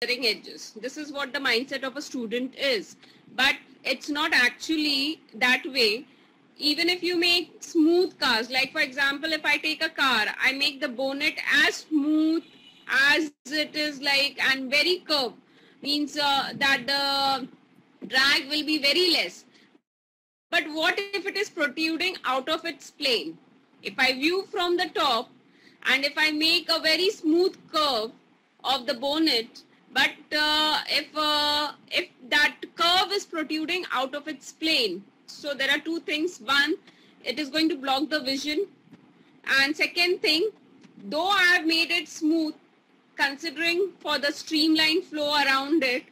edges. This is what the mindset of a student is. But it's not actually that way. Even if you make smooth cars, like for example, if I take a car, I make the bonnet as smooth as it is like and very curved, means that the drag will be very less. But what if it is protruding out of its plane? If I view from the top and if I make a very smooth curve of the bonnet, but if that curve is protruding out of its plane, so there are two things. One, it is going to block the vision, and second thing, though I have made it smooth, considering for the streamline flow around it,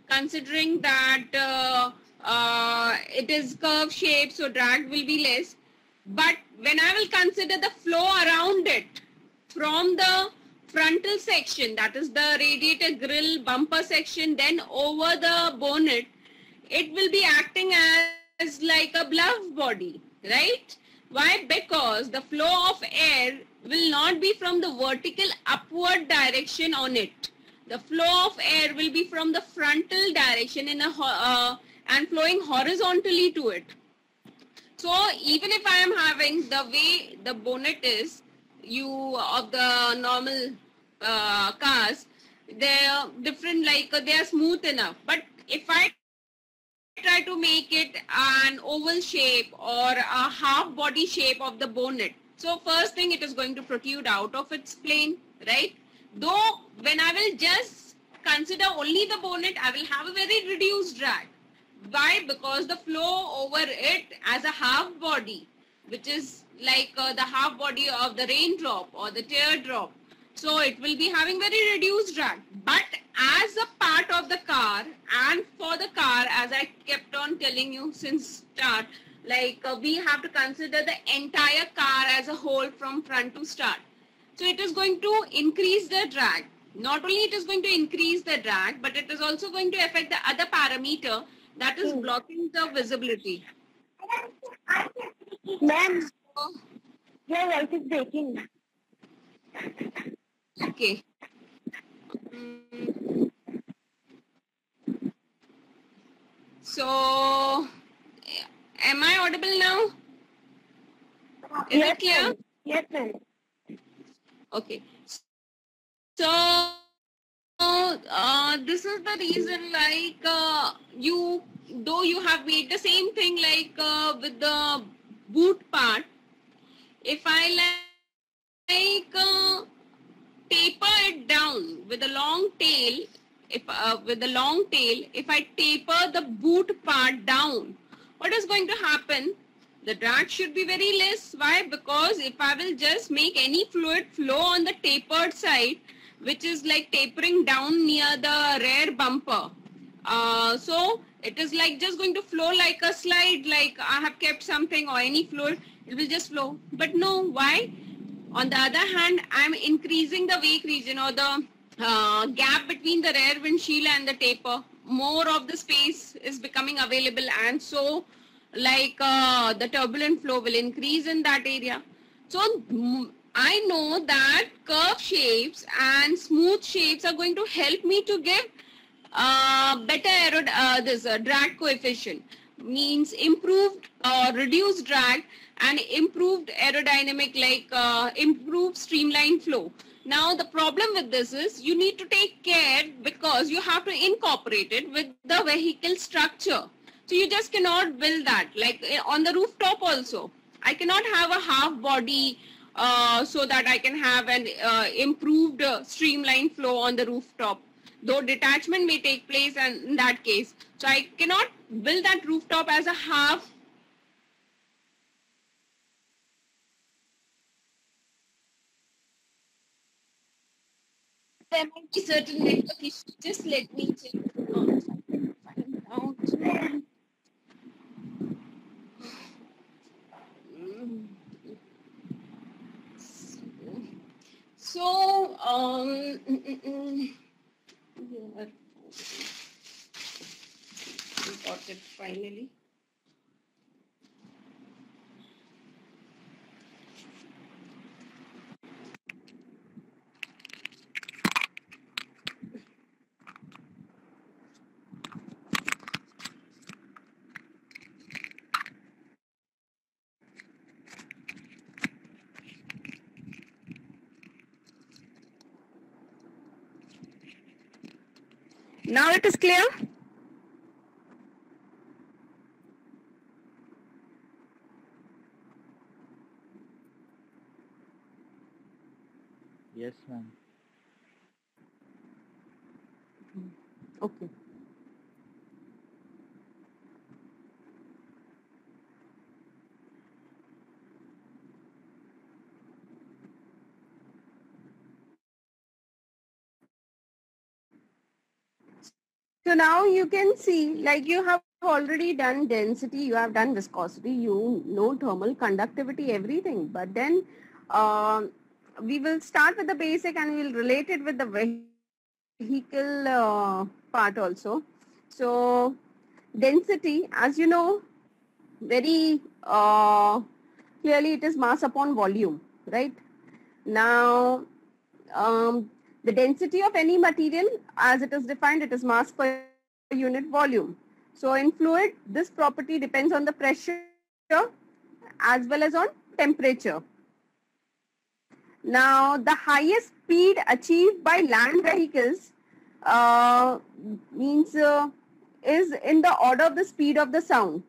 considering that it is curve shape, so drag will be less. But when I will consider the flow around it from the frontal section, that is the radiator grill bumper section, then over the bonnet, it will be acting as like a bluff body, right? Why? Because the flow of air will not be from the vertical upward direction on it. The flow of air will be from the frontal direction in a and flowing horizontally to it. So even if I am having the way the bonnet is, of the normal cars, they are different, like they are smooth enough. But if I try to make it an oval shape or a half body shape of the bonnet, so first thing, it is going to protrude out of its plane, right? Though when I will just consider only the bonnet, I will have a very reduced drag. Why? Because the flow over it as a half body, which is like the half body of the raindrop or the teardrop, so it will be having very reduced drag. But as a part of the car, and for the car, as I kept on telling you since start, like we have to consider the entire car as a whole from front to start. So it is going to increase the drag. Not only it is going to increase the drag, but it is also going to affect the other parameter, that is blocking the visibility. Ma'am, your voice is breaking. Okay. So, am I audible now? Is it clear? Yes, ma'am. Okay. So, this is the reason, like though you have made the same thing like with the boot part, if I taper it down with a long tail, if I taper the boot part down, what is going to happen? The drag should be very less. Why? Because if I will just make any fluid flow on the tapered side, which is like tapering down near the rear bumper, so it is like just going to flow like a slide, like I have kept something or any fluid, it will just flow. But no, why? On the other hand, I am increasing the wake region or the gap between the rear windshield and the taper. More of the space is becoming available, and so like the turbulent flow will increase in that area. So I know that curve shapes and smooth shapes are going to help me to give better drag coefficient, means improved reduced drag and improved aerodynamic, like improved streamline flow. Now the problem with this is you need to take care, because you have to incorporate it with the vehicle structure. So you just cannot build that, like on the rooftop also. I cannot have a half body so that I can have an improved streamline flow on the rooftop. Though detachment may take place in that case. So I cannot build that rooftop as a half. There might be certain network issues. Just let me check out. So, yeah, we got it finally. Now it is clear? Yes, ma'am. Okay. So now you can see, like you have already done density, you have done viscosity, you know thermal conductivity, everything. But then we will start with the basic and we'll relate it with the vehicle part also. So density, as you know, very clearly it is mass upon volume, right? Now, the density of any material as it is defined, it is mass per unit volume. So in fluid, this property depends on the pressure as well as on temperature. Now, the highest speed achieved by land vehicles means is in the order of the speed of the sound,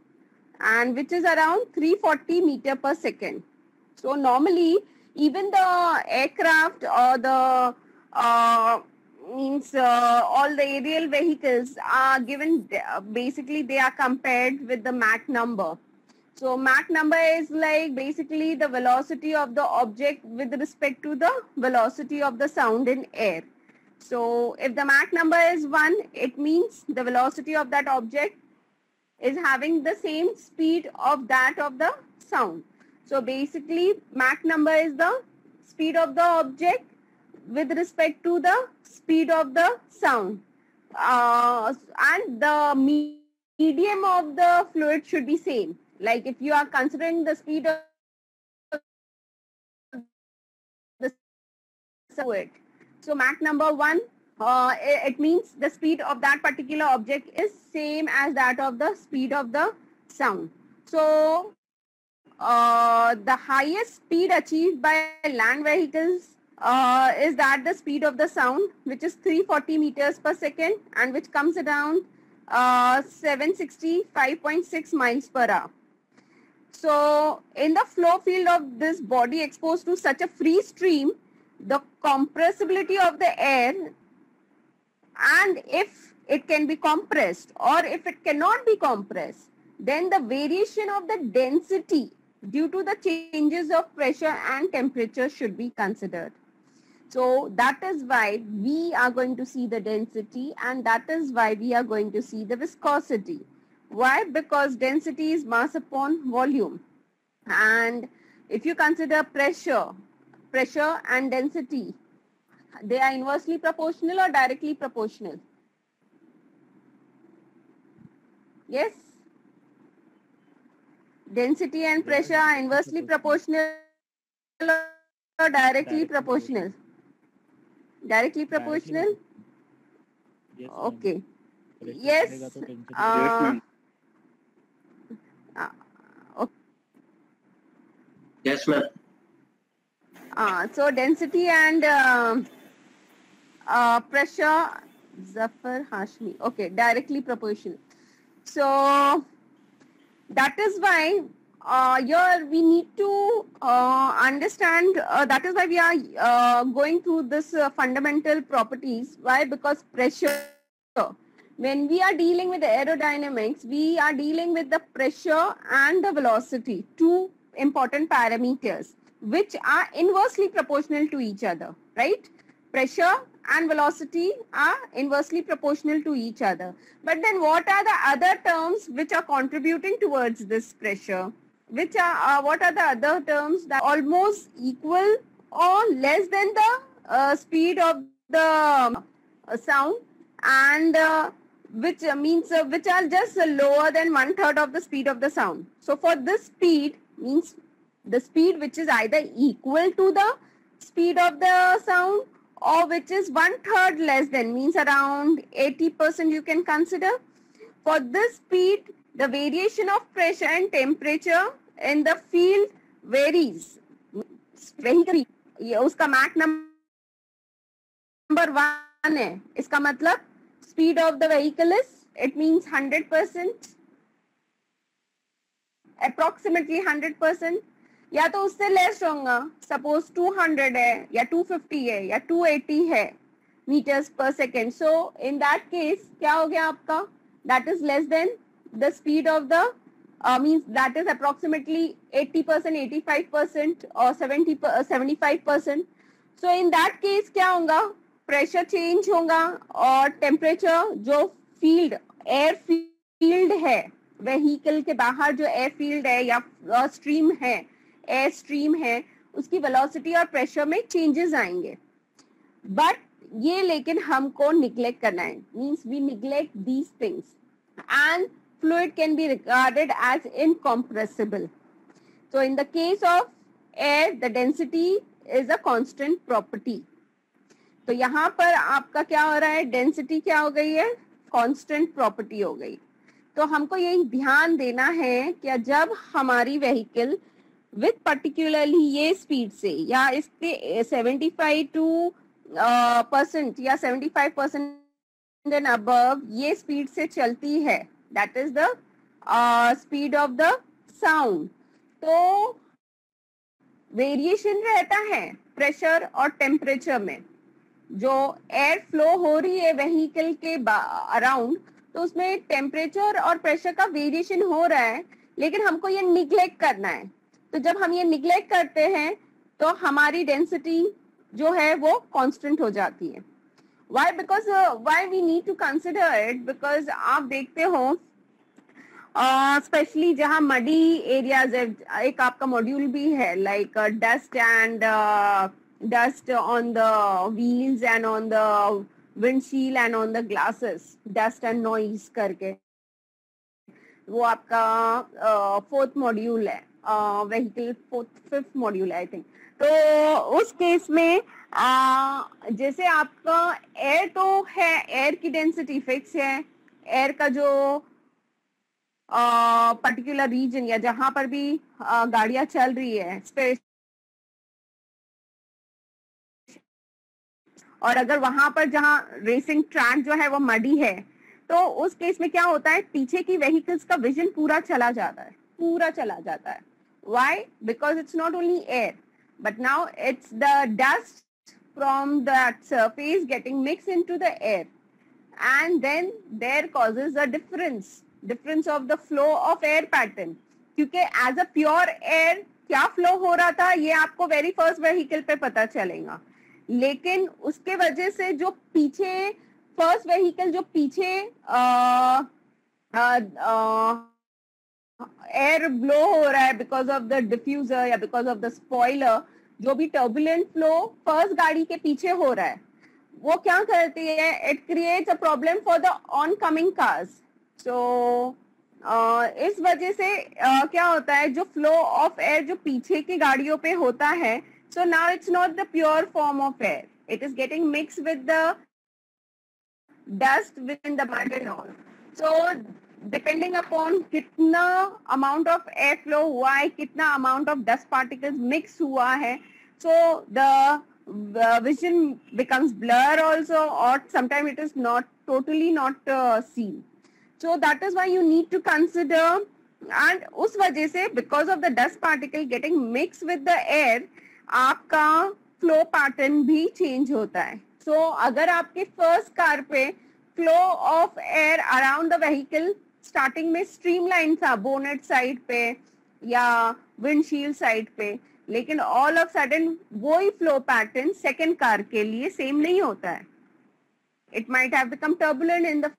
and which is around 340 meter per second. So normally, even the aircraft or the all the aerial vehicles are given, basically they are compared with the Mach number. So Mach number is like basically the velocity of the object with respect to the velocity of the sound in air. So if the Mach number is 1, it means the velocity of that object is having the same speed of that of the sound. So basically Mach number is the speed of the object with respect to the speed of the sound. And the medium of the fluid should be same. Like if you are considering the speed of the fluid, so Mach number 1, it means the speed of that particular object is same as that of the speed of the sound. So the highest speed achieved by land vehicles is that the speed of the sound, which is 340 meters per second and which comes around 765.6 miles per hour. So in the flow field of this body exposed to such a free stream, the compressibility of the air, and if it can be compressed or if it cannot be compressed, then the variation of the density due to the changes of pressure and temperature should be considered. So that is why we are going to see the density, and that is why we are going to see the viscosity. Why? Because density is mass upon volume. And if you consider pressure and density, they are inversely proportional or directly proportional? Yes? Density and pressure are inversely proportional or directly proportional? Directly proportional? Yes, Okay. pressure Yes. बढ़ेगा तो density Okay. Yes, ma'am. So density and pressure, Zafar Hashmi. Okay, directly proportional. So that is why here we need to understand, that is why we are going through this fundamental properties. Why? Because pressure, when we are dealing with aerodynamics, we are dealing with the pressure and the velocity, two important parameters which are inversely proportional to each other, right? Pressure and velocity are inversely proportional to each other. But then what are the other terms which are contributing towards this pressure? Which are what are the other terms that are almost equal or less than the speed of the sound, and which means which are just lower than 1/3 of the speed of the sound. So for this speed means the speed which is either equal to the speed of the sound or which is 1/3 less than, means around 80% you can consider. For this speed, the variation of pressure and temperature in the field varies. Vehicle, ये उसका Mach number 1 है, इसका मतलब speed of the vehicle is, it means 100%, approximately 100%, या तो उससे less होगा, suppose 200 है या 250 है या 280 है meters per second. So in that case क्या हो गया आपका, that is less than the speed of the means that is approximately 80%, 85% or 75%. So in that case क्या होगा, प्रेशर चेंज होगा और टेम्परेचर जो फील्ड एयर फील्ड है व्हीकल के बाहर, जो एयर फील्ड है या स्ट्रीम है, एयर स्ट्रीम है, उसकी वेलोसिटी और प्रेशर में चेंजेस आएंगे. बट ये लेकिन हमको निग्लेक्ट करना है, means we neglect these things and fluid can be regarded as incompressible. So in the case of air, the density is a constant property. तो यहाँ पर आपका क्या हो रहा है, डेंसिटी क्या हो गई है, कांस्टेंट प्रॉपर्टी हो गई. तो हमको यही ध्यान देना है कि जब हमारी व्हीकल विथ पर्टिकुलरली ये स्पीड से या इसके 75% या 75% एंड अबव ये स्पीड से चलती है, that is the speed of the sound, तो वेरिएशन रहता है प्रेशर और टेम्परेचर में. जो एयर फ्लो हो रही है व्हीकल के अराउंड, तो उसमें टेम्परेचर और प्रेशर का वेरिएशन हो रहा है, लेकिन हमको ये निग्लेक्ट करना है. तो जब हम ये निग्लेक्ट करते हैं तो हमारी डेंसिटी जो है वो कांस्टेंट हो जाती है. Why? Because why we need to consider it? Because आप देखते हो स्पेशली जहाँ मडी एरियाज है, एक आपका मॉड्यूल भी है like dust and dust on the wheels and on the windshield and on the glasses, dust and noise करके, वो आपका 4th मॉड्यूल है, व्हीकल 5th मॉड्यूल है आई थिंक. तो उस केस में जैसे आपका एयर तो है, एयर की डेंसिटी फिक्स है, एयर का जो पर्टिकुलर रीजन या जहां पर भी गाड़ियां चल रही है स्पेस, और अगर वहां पर जहां रेसिंग ट्रैक जो है वो मडी है, तो उस केस में क्या होता है, पीछे की व्हीकल्स का विजन पूरा चला जाता है, पूरा चला जाता है. Why? Because it's not only air, but now it's the dust from that surface getting mixed into the air, and then there causes a difference of the flow of air pattern. क्योंकि as a pure air क्या flow हो रहा था ये आपको very first vehicle पे पता चलेगा, लेकिन उसके वजह से जो पीछे first vehicle जो पीछे एयर ब्लो हो रहा है बिकॉज ऑफ द डिफ्यूजर या बिकॉज ऑफ द स्पॉइलर, जो भी टर्बुलेंट फ्लो फर्स्ट गाड़ी के पीछे हो रहा है, वो क्या करती है, it creates a problem for the oncoming cars. So इस वजह से क्या होता है, जो फ्लो ऑफ एयर जो पीछे की गाड़ियों पे होता है, so now it's not the pure form of air, it is getting mix with the dust with in the mud and all. So depending upon कितना अमाउंट ऑफ एयर फ्लो हुआ है, कितना amount of dust particles mix हुआ है, so the vision becomes blur also, और sometime it is not totally not seen. So that is why you need to consider, and उस वजह से because of the dust particle getting mix with the air, आपका flow pattern भी change होता है. सो अगर आपके फर्स्ट कार पे flow of air around the vehicle starting में स्ट्रीमलाइन था बोनेट साइड पे या विंडशील्ड साइड पे, लेकिन ऑल ऑफ सडन वो ही फ्लो पैटर्न सेकंड कार के लिए सेम नहीं होता है. It might have become turbulent in the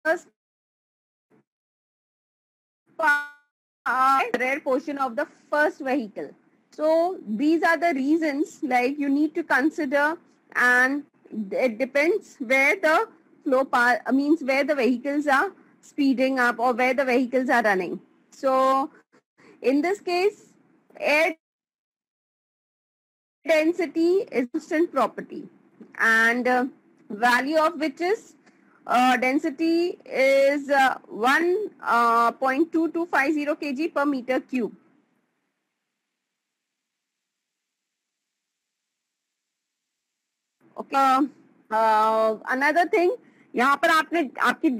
first rare portion of the first vehicle. So these are the reasons like you need to consider, and it depends where the flow path means where the vehicles are speeding up or where the vehicles are running. So in this case, air density is constant property, and value of which is density is 1.2250 kg per meter cube. Okay. Another thing, यहाँ पर आपने आपकी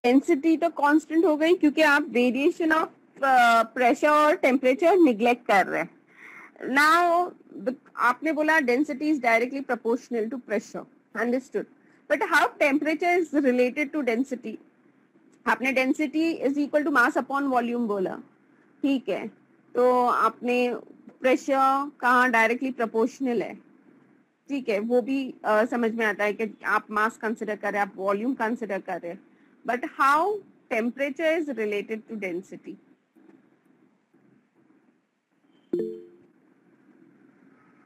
density तो constant हो गई क्योंकि आप variation of pressure और टेम्परेचर निग्लेक्ट कर रहे हैं. नाउ आपने बोला density is directly proportional to pressure, understood. But how temperature is related to density? आपने density is equal to mass upon volume बोला, ठीक है, तो आपने प्रेशर कहाँ डायरेक्टली प्रोपोर्शनल है, ठीक है, वो भी समझ में आता है कि आप मास कंसिडर कर रहे हैं, आप वॉल्यूम कंसिडर कर रहे हैं. But how temperature is related to density?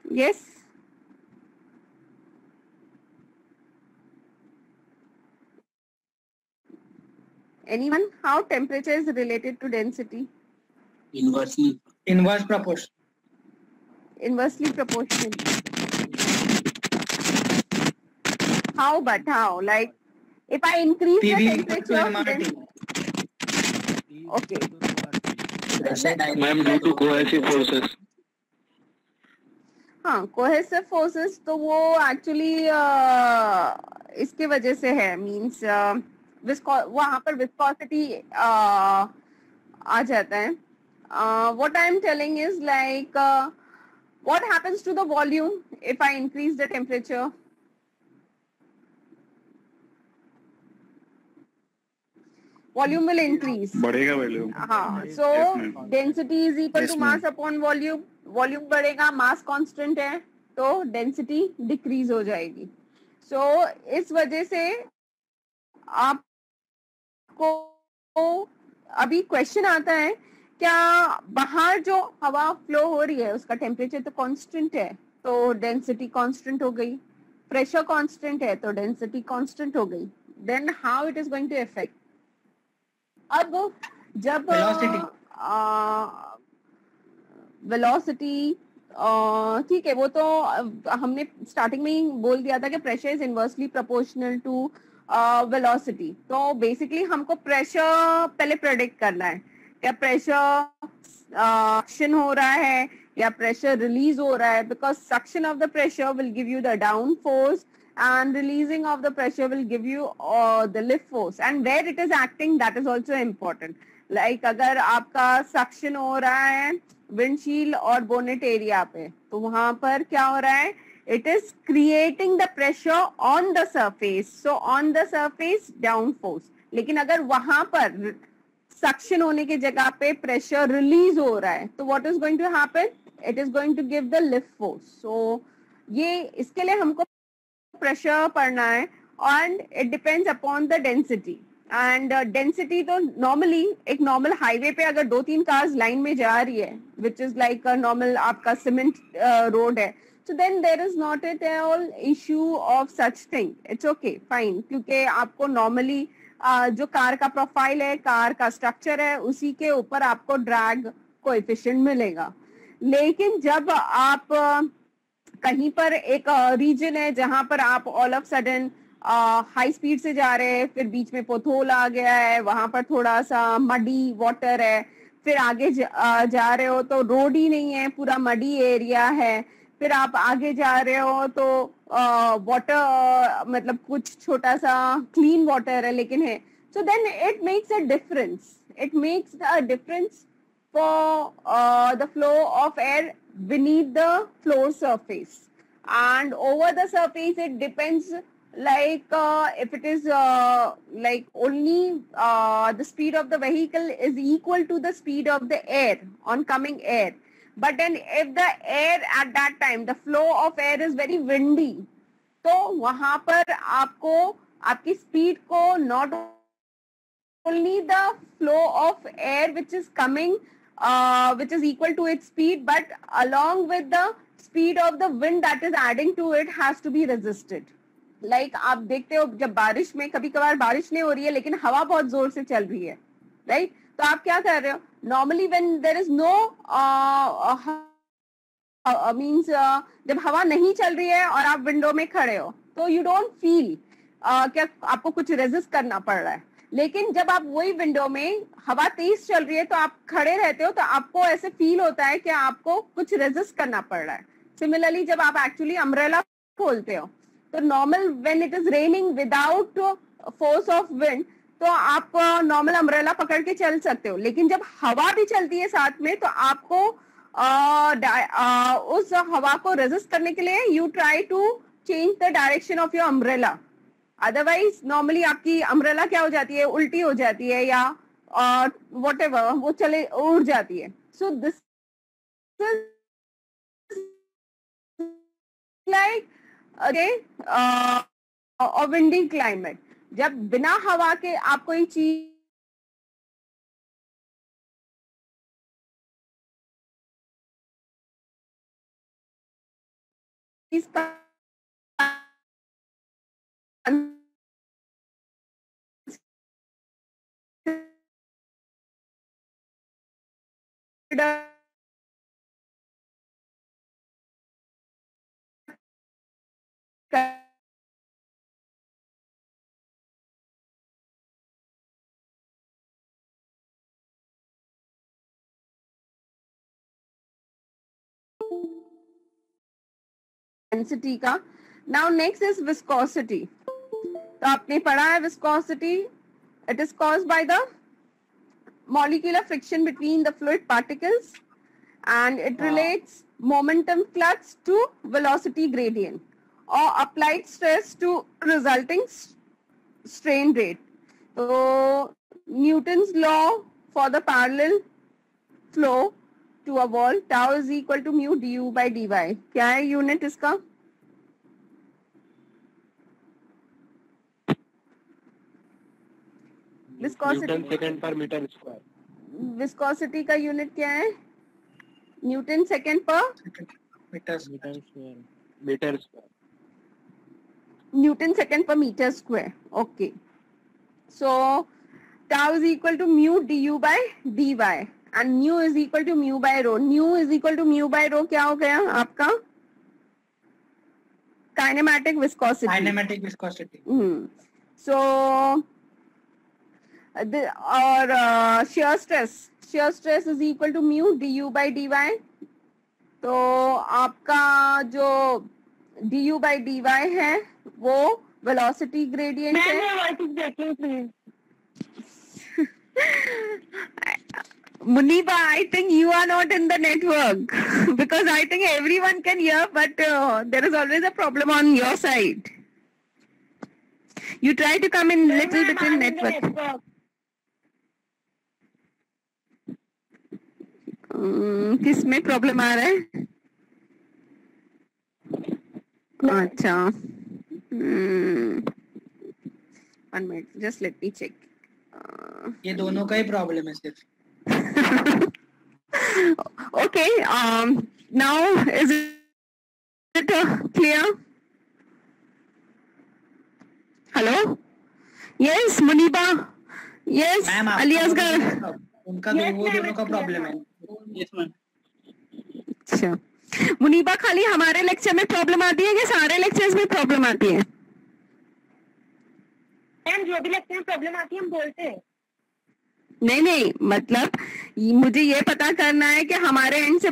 Yes. Anyone? How temperature is related to density? Inversely. Inverse proportion. Inversely proportional. How? But how? Like, if I increase PV the equal to temperature, MRT. okay. Ma'am, due to cohesive forces. हाँ, cohesive forces तो वो actually इसके वजह से है, means वहां पर viscosity आ जाता है. What I am telling is like what happens to the volume if I increase the temperature? Volume will increase. बढ़ेगा वॉल्यूम. हाँ, so density is equal to mass upon volume. Volume बढ़ेगा, mass constant है, तो density decrease हो जाएगी. सो इस वजह से आपको अभी क्वेश्चन आता है, क्या बाहर जो हवा फ्लो हो रही है उसका टेम्परेचर तो कांस्टेंट है, तो डेंसिटी कांस्टेंट हो गई. प्रेशर कांस्टेंट है तो डेंसिटी कांस्टेंट हो गई. Then how it is going to affect? अब जब वेलोसिटी, ठीक है, वो तो हमने स्टार्टिंग में ही बोल दिया था कि pressure is inversely proportional to velocity. तो बेसिकली हमको प्रेशर पहले प्रेडिक्ट करना है, क्या प्रेशर सक्शन हो रहा है या प्रेशर रिलीज हो रहा है, because suction of the pressure will give you the down force and releasing of the pressure will give you the lift force, and where it is acting, that is also important. Like अगर आपका suction हो रहा है windshield और bonnet area पे, तो वहां पर क्या हो रहा है? It is creating the pressure on the surface, so on the surface down force. लेकिन अगर वहां पर suction होने की जगह पे pressure release हो रहा है, तो what is going to happen? It is going to give the lift force. So ये इसके लिए हमको प्रेशर पढ़ना है, and it depends upon the density. And density तो नॉर्मली एक नॉर्मल हाईवे पे अगर 2-3 कार्स लाइन में जा रही है, विच इज लाइक नॉर्मल आपका सीमेंट रोड है, so then there is not at all issue of such thing. It's okay, fine, क्योंकि आपको नॉर्मली जो कार का प्रोफाइल है, कार का स्ट्रक्चर है, उसी के ऊपर आपको ड्रैग कोएफिशिएंट मिलेगा. लेकिन जब आप कहीं पर एक रीजन है जहां पर आप all of sudden high speed से जा रहे हैं, फिर बीच में पोथोल आ गया है, वहां पर थोड़ा सा मडी वाटर है, फिर आगे जा रहे हो तो रोड ही नहीं है, पूरा मडी एरिया है, फिर आप आगे जा रहे हो तो वाटर मतलब कुछ छोटा सा क्लीन वाटर है लेकिन है, so then it makes a difference. It makes a difference for the flow of air beneath the floor surface, and over the surface it depends, like if it is like only the speed of the vehicle is equal to the speed of the air, oncoming air, but then if the air at that time, the flow of air is very windy, तो वहां पर आपको आपकी speed को not only the flow of air which is coming which is equal to its speed, but along with the speed of the wind that is adding to it has to be resisted. Like आप देखते हो जब बारिश में कभी कभार बारिश नहीं हो रही है लेकिन हवा बहुत जोर से चल रही है, राइट? तो आप क्या कर रहे हो? Normally when there is no means जब हवा नहीं चल रही है और आप विंडो में खड़े हो तो यू डोंट फील, क्या आपको कुछ रेजिस्ट करना पड़ रहा है, लेकिन जब आप वही विंडो में हवा तेज चल रही है तो आप खड़े रहते हो तो आपको ऐसे फील होता है कि आपको कुछ रेजिस्ट करना पड़ रहा है. सिमिलरली जब आप एक्चुअली अम्ब्रेला खोलते हो तो normal when it is raining without force of wind तो आप नॉर्मल अम्ब्रेला पकड़ के चल सकते हो, लेकिन जब हवा भी चलती है साथ में तो आपको उस हवा को रेजिस्ट करने के लिए you try to change the direction of your umbrella. Otherwise normally आपकी अम्ब्रेला क्या हो जाती है, उल्टी हो जाती है या व्हाटएवर वो चले उड़ जाती है. So this like a windy climate. जब बिना हवा के आप कोई चीज डेंसिटी का. Now next is viscosity. तो आपने पढ़ा है viscosity, it is caused by the molecular friction between the fluid particles and it relates momentum flux to velocity gradient or applied stress to resulting strain rate. So Newton's law for the parallel flow to a wall, tau is equal to mu du by dy. क्या है unit इसका? Newton second per metre square. Viscosity का unit क्या है? Newton second per metre square. Newton second per metre square. Okay, so tau is equal to mu du by dy and mu is equal to mu by rho. mu is equal to mu by rho क्या हो गया आपका? Kinematic viscosity. So और shear stress is equal to mu du by dy. तो आपका जो du by dy है वो वेलोसिटी ग्रेडियंट है. Muniba, I think you are not in the network because I think everyone can hear, but there is always a problem on your side. You try to come in little bit in network. किस में problem आ रहा है? अच्छा, 1 minute, just let me check. ये दोनों का ही problem है सिर्फ. Okay, now is it clear? Hello? Yes, Muniba. Yes, Aliasgar. उनका वो दोनों का प्रॉब्लम है. Yes ma'am. अच्छा, मुनीबा खाली हमारे लेक्चर में प्रॉब्लम आती है कि सारे लेक्चर्स में प्रॉब्लम आती है? मैम जो भी लेक्चर में प्रॉब्लम आती है हम बोलते हैं. नहीं, मतलब मुझे ये पता करना है कि हमारे एंड से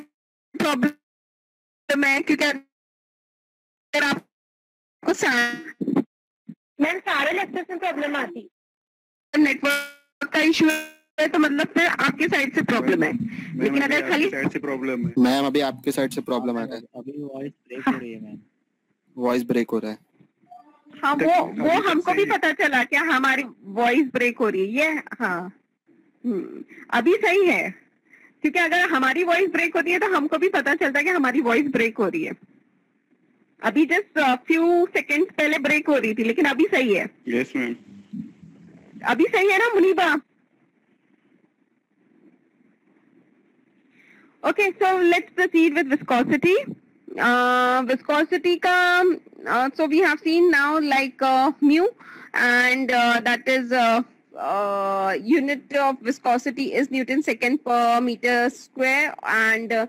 प्रॉब्लम है, क्योंकि अगर आपको मैम सारे लेक्चर्स में प्रॉब्लम आती है, नेटवर्क का इशू है तो मतलब फिर आपके साइड से प्रॉब्लम है. लेकिन अगर खाली साइड से प्रॉब्लम है मैम, अभी आपके साइड से प्रॉब्लम आ रहा है. अभी वॉइस ब्रेक हो रही है मैम. वॉइस ब्रेक हो रहा है. हाँ, वो हमको भी पता चला कि हमारी वॉइस ब्रेक हो रही है. ये हाँ, अभी सही है, क्योंकि अगर हमारी वॉइस ब्रेक होती है तो हमको भी पता चलता है कि हमारी वॉइस ब्रेक हो रही है. अभी जस्ट फ्यू सेकंड्स पहले ब्रेक हो रही थी, लेकिन अभी सही है. Yes ma'am. अभी सही है ना Muniba? Okay, so let's proceed with viscosity. Viscosity ka, so we have seen now like mu, and that is unit of viscosity is Newton second per meter square, and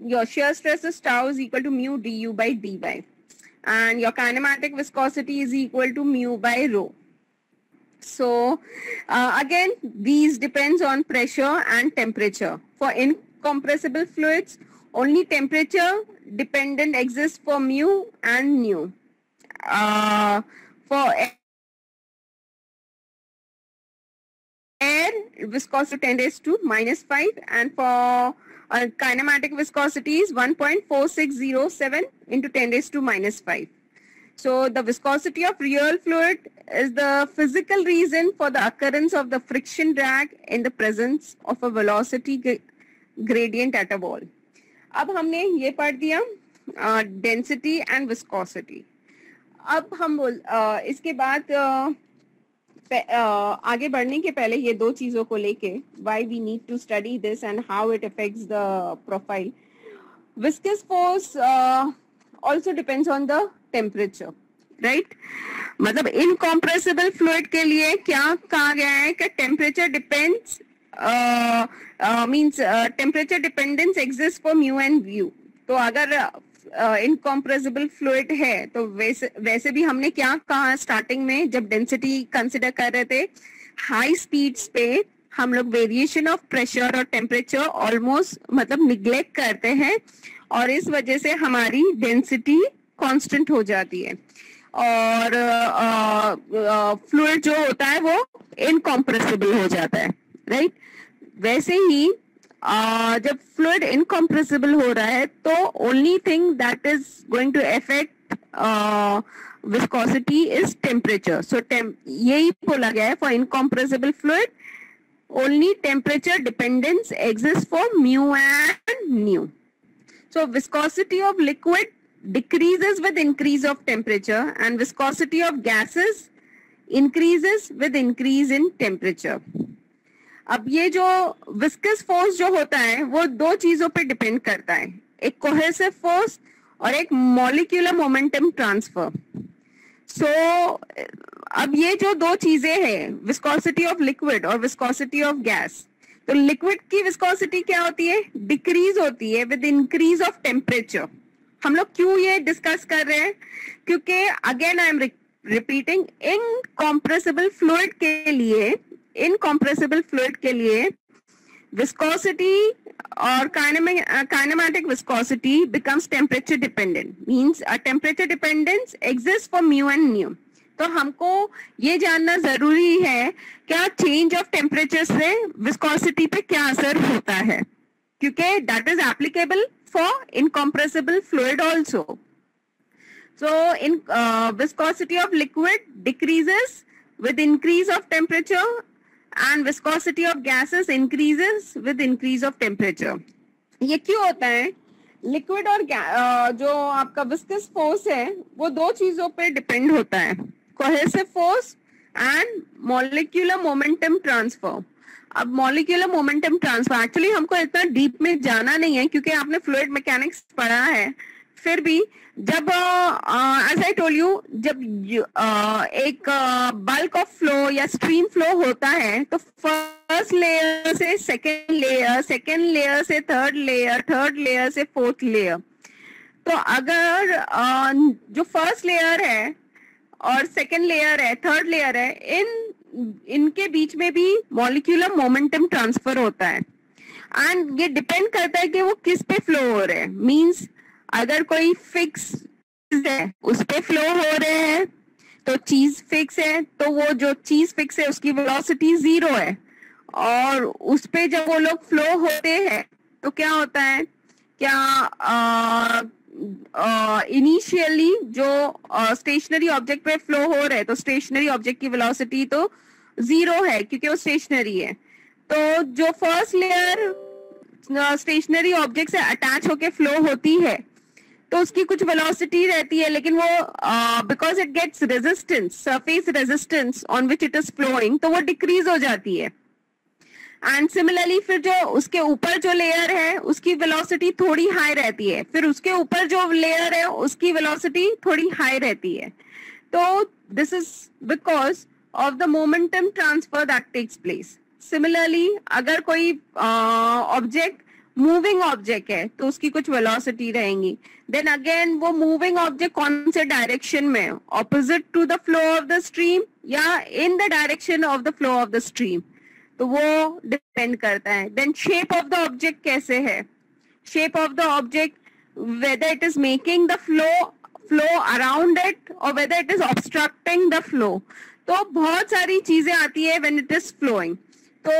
your shear stress is tau is equal to mu du by dy. and your kinematic viscosity is equal to mu by rho. So again, these depends on pressure and temperature. For incompressible fluids, only temperature dependent exists for mu and nu. For air, viscosity 10 raised to -5, and for kinematic viscosity is 1.4607 into 10 raised to -5. So the viscosity of real fluid is the physical reason for the occurrence of the friction drag in the presence of a velocity gradient at a wall. अब हमने ये पढ़ दिया density and viscosity. अब हम इसके बाद आगे बढ़ने के पहले ये दो चीजों को लेके why we need to study this and how it affects the profile. Viscous force also depends on the temperature, right? मतलब incompressible fluid के लिए क्या कहा गया है कि temperature depends means temperature dependence exists for mu and v. तो अगर इनकॉम्प्रेसिबल फ्लूइड है तो वैसे भी हमने क्या कहा स्टार्टिंग में जब डेंसिटी कंसिडर कर रहे थे, हाई स्पीड्स पे हम लोग वेरिएशन ऑफ प्रेशर और टेम्परेचर ऑलमोस्ट मतलब निग्लेक्ट करते हैं और इस वजह से हमारी डेंसिटी कांस्टेंट हो जाती है और फ्लूइड जो होता है वो इनकॉम्प्रेसिबल हो जाता है, राइट? वैसे ही जब फ्लूइड इनकॉम्प्रेसिबल हो रहा है तो only thing that is going to affect viscosity is temperature. So यही बोला गया है for incompressible fluid only temperature dependence exist for mu and nu. So viscosity of liquid decreases with increase of temperature and viscosity of gases increases with increase in temperature. अब ये जो viscous force जो होता है वो दो चीजों पे डिपेंड करता है, एक कोहेसिव फोर्स और एक मॉलिक्यूलर मोमेंटम ट्रांसफर. सो अब ये जो दो चीजें हैं विस्कोसिटी ऑफ लिक्विड और विस्कोसिटी ऑफ गैस, तो लिक्विड की विस्कोसिटी क्या होती है? डिक्रीज होती है विद इंक्रीज ऑफ टेम्परेचर. हम लोग क्यों ये डिस्कस कर रहे हैं? क्योंकि again I am repeating, incompressible fluid के लिए विस्कोसिटी और kinematic viscosity becomes temperature dependent, means a temperature dependence exist for mu and new. तो हमको ये जानना जरूरी है क्या चेंज ऑफ टेम्परेचर से विस्कोसिटी पे क्या असर होता है, क्योंकि that is applicable for incompressible fluid also. So viscosity of liquid decreases with increase of temperature and viscosity of gases increases with increase of temperature. ये क्यों होता है? लिक्विड और जो आपका विस्कस फोर्स है वो दो चीजों पे डिपेंड होता है, cohesive force and molecular momentum transfer. अब मॉलिक्यूलर मोमेंटम ट्रांसफर एक्चुअली हमको इतना डीप में जाना नहीं है क्योंकि आपने फ्लूइड मैकेनिक्स पढ़ा है, फिर भी जब एज आई टोल्ड यू जब एक बल्क ऑफ फ्लो या स्ट्रीम फ्लो होता है तो फर्स्ट लेयर से सेकेंड लेयर से थर्ड लेयर से फोर्थ लेयर. तो अगर जो फर्स्ट लेयर है और सेकेंड लेयर है थर्ड लेयर है, इनके बीच में भी मॉलिक्यूलर मोमेंटम ट्रांसफर होता है एंड ये डिपेंड करता है कि वो किस पे फ्लो हो रहे हैं. मींस अगर कोई फिक्स है उस पे फ्लो हो रहे हैं तो चीज फिक्स है, तो वो जो चीज फिक्स है उसकी वेलोसिटी 0 है और उस पे जब वो लोग फ्लो होते हैं तो क्या होता है, क्या इनिशियली जो स्टेशनरी ऑब्जेक्ट पे फ्लो हो रहे हैं तो स्टेशनरी ऑब्जेक्ट की वेलोसिटी तो 0 है क्योंकि वो स्टेशनरी है. तो जो फर्स्ट लेयर स्टेशनरी ऑब्जेक्ट से अटैच होके फ्लो होती है तो उसकी कुछ वेलोसिटी रहती है, लेकिन वो because it gets resistance, surface resistance on which it is flowing, तो वो डिक्रीज हो जाती है. एंड सिमिलरली फिर जो उसके ऊपर जो लेयर है उसकी वेलोसिटी थोड़ी हाई रहती है, फिर उसके ऊपर जो लेयर है उसकी वेलोसिटी थोड़ी हाई रहती है. तो this is because of the momentum transfer that takes place. Similarly अगर कोई ऑब्जेक्ट मूविंग ऑब्जेक्ट है तो उसकी कुछ वेलोसिटी रहेंगी. देन अगेन वो मूविंग ऑब्जेक्ट कौन से डायरेक्शन में, opposite to the flow of the stream या in the direction of the flow of the stream, तो वो डिपेंड करता है. Then shape of the object कैसे है, shape of the object whether it is making the flow around it or whether it is obstructing the flow. तो बहुत सारी चीजें आती है when it is flowing. तो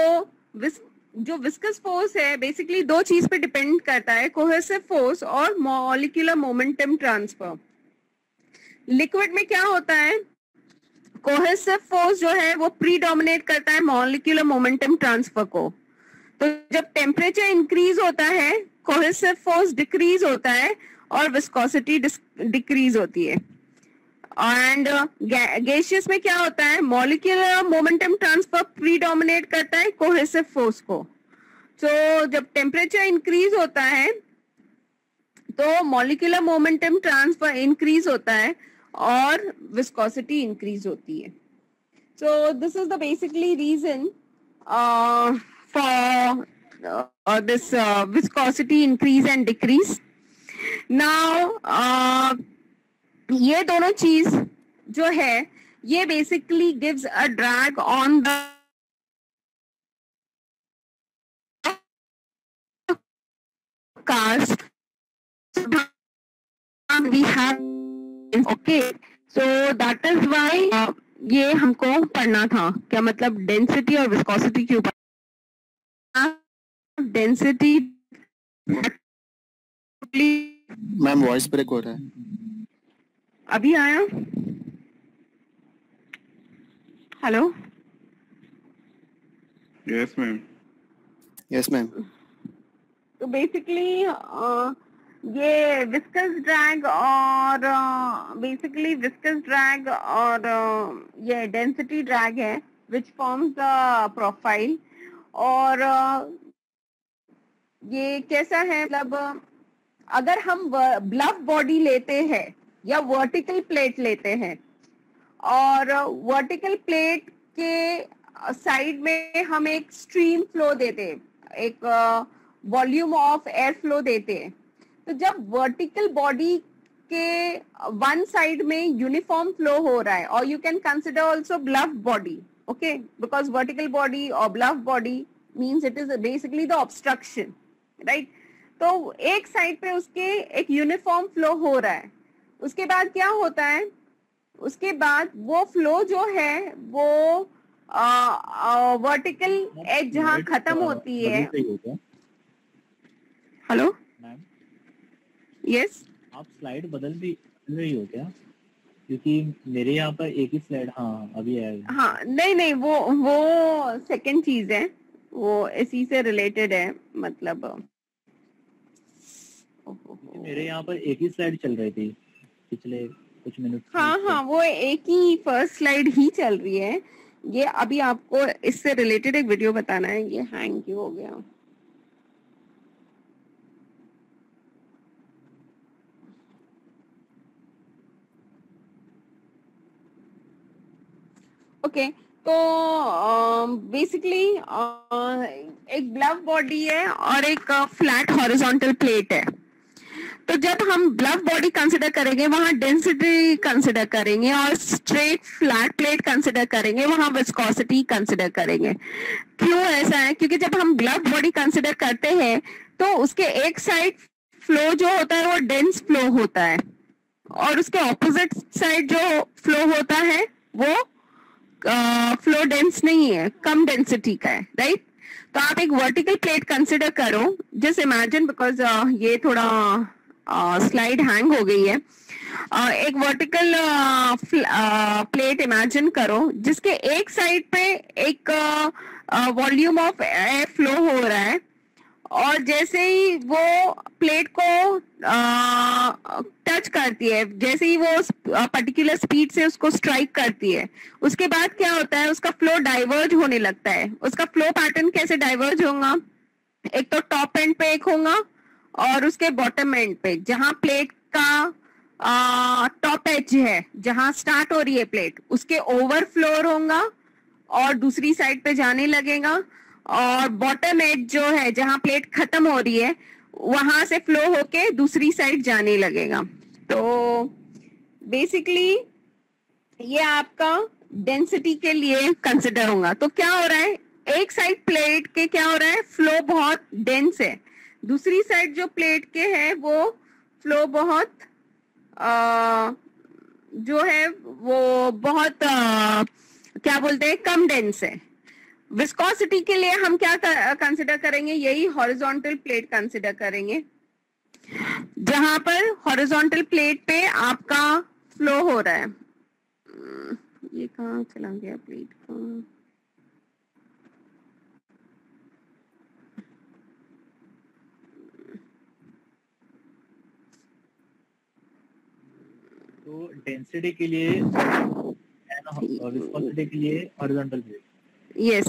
जो viscous force है बेसिकली दो चीज पे डिपेंड करता है, cohesive force और molecular momentum transfer. लिक्विड में क्या होता है, कोहेसिव फोर्स जो है वो प्रीडोमिनेट करता है मॉलिक्यूलर मोमेंटम ट्रांसफर को. तो जब टेम्परेचर इंक्रीज होता है कोहेसिव फोर्स डिक्रीज होता है और विस्कोसिटी डिक्रीज होती है. एंड गैसियस में क्या होता है, मॉलिक्यूलर मोमेंटम ट्रांसफर प्रीडोमिनेट करता है कोहेसिव फोर्स को. तो जब टेम्परेचर इंक्रीज होता है तो मॉलिक्यूलर मोमेंटम ट्रांसफर इंक्रीज होता है और विस्कोसिटी इंक्रीज होती है. So this is the basically reason for this viscosity increase and decrease. Now ये दोनों चीज जो है ये basically gives a drag on the cars. We have okay, so that is why ये हमको पढ़ना था. क्या मतलब डेंसिटी और विस्कोसिटी के ऊपर. डेंसिटी मैम वॉइस ब्रेक हो रहा है. अभी आया. Hello. Yes ma'am. Yes ma'am. तो बेसिकली ये विस्कस ड्रैग और ये डेंसिटी ड्रैग है विच फॉर्म्स द प्रोफाइल. और ये कैसा है, मतलब अगर हम ब्लफ बॉडी लेते हैं या वर्टिकल प्लेट लेते हैं और वर्टिकल प्लेट के साइड में हम एक स्ट्रीम फ्लो देते हैं, एक वॉल्यूम ऑफ एयर फ्लो देते हैं, तो जब वर्टिकल बॉडी के वन साइड में यूनिफॉर्म फ्लो हो रहा है, और you can consider also bluff body, okay, because vertical body or bluff body means it is basically the obstruction, right? तो एक साइड पे उसके एक यूनिफॉर्म फ्लो हो रहा है. उसके बाद क्या होता है, उसके बाद वो फ्लो जो है वो वर्टिकल एज जहाँ खत्म होती है. हेलो. यस. आप स्लाइड बदल रही हो क्या? क्योंकि मेरे यहाँ पर एक ही स्लाइड. हाँ अभी आया. हाँ नहीं वो सेकंड चीज है, वो इसी से रिलेटेड है. मतलब मेरे यहाँ पर एक ही स्लाइड चल रही थी पिछले कुछ मिनट. हाँ वो एक ही फर्स्ट स्लाइड ही चल रही है. ये अभी आपको इससे रिलेटेड एक वीडियो बताना है. ये हैंग क्यों हो गया. ओके तो बेसिकली एक ब्लफ बॉडी है और एक फ्लैट हॉरिजॉन्टल प्लेट है. तो जब हम ब्लफ बॉडी कंसिडर करेंगे वहां डेंसिटी कंसिडर करेंगे, और स्ट्रेट फ्लैट प्लेट कंसिडर करेंगे वहां विस्कोसिटी कंसिडर करेंगे. क्यों ऐसा है, क्योंकि जब हम ब्लफ बॉडी कंसिडर करते हैं तो उसके एक साइड फ्लो जो होता है वो डेंस फ्लो होता है, और उसके ऑपोजिट साइड जो फ्लो होता है वो फ्लो डेंस नहीं है, कम डेंसिटी का है, राइट? तो आप एक वर्टिकल प्लेट कंसिडर करो. जस्ट इमेजिन, बिकॉज ये थोड़ा स्लाइड हैंग हो गई है. एक वर्टिकल प्लेट इमेजिन करो जिसके एक साइड पे एक वॉल्यूम ऑफ एयर फ्लो हो रहा है, और जैसे ही वो प्लेट को टच करती है, जैसे ही वो पर्टिकुलर स्पीड से उसको स्ट्राइक करती है, उसके बाद क्या होता है, उसका फ्लो डाइवर्ज होने लगता है. उसका फ्लो पैटर्न कैसे डाइवर्ज होगा, एक तो टॉप एंड पे एक होगा और उसके बॉटम एंड पे, जहां प्लेट का टॉप एज है, जहां स्टार्ट हो रही है प्लेट, उसके ओवरफ्लो होगा और दूसरी साइड पे जाने लगेगा, और बॉटम एज जो है जहां प्लेट खत्म हो रही है वहां से फ्लो होके दूसरी साइड जाने लगेगा। तो बेसिकली ये आपका डेंसिटी के लिए कंसिडर होगा। तो क्या हो रहा है, एक साइड प्लेट के क्या हो रहा है, फ्लो बहुत डेंस है, दूसरी साइड जो प्लेट के है वो फ्लो बहुत जो है वो बहुत क्या बोलते हैं, कम डेंस है। विस्कोसिटी के लिए हम क्या कंसिडर करेंगे, यही हॉरिजॉन्टल प्लेट कंसिडर करेंगे, जहां पर हॉरिजॉन्टल प्लेट पे आपका फ्लो हो रहा है। ये कहाँ चला गया प्लेट का, तो डेंसिटी के लिए और विस्कोसिटी के लिए हॉरिजॉन्टल प्लेट। Yes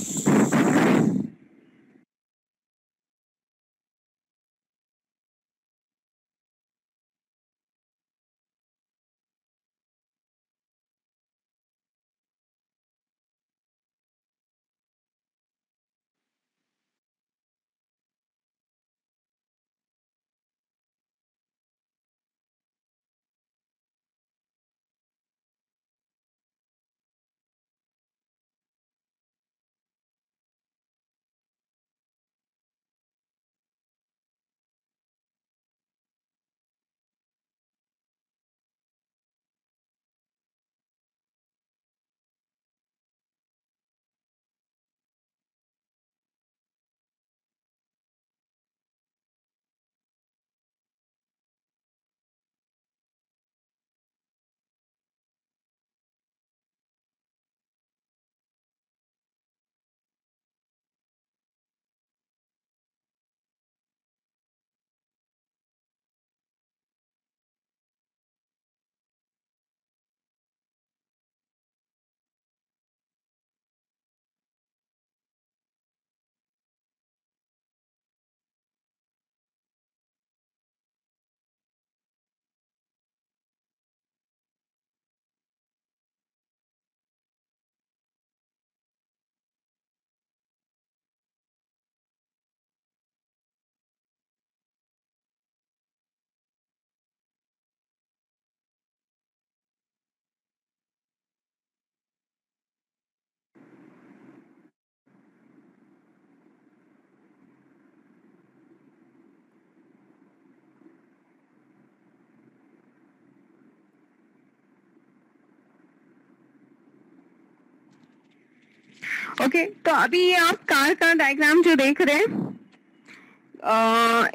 okay. तो अभी ये आप कार का डायग्राम जो देख रहे हैं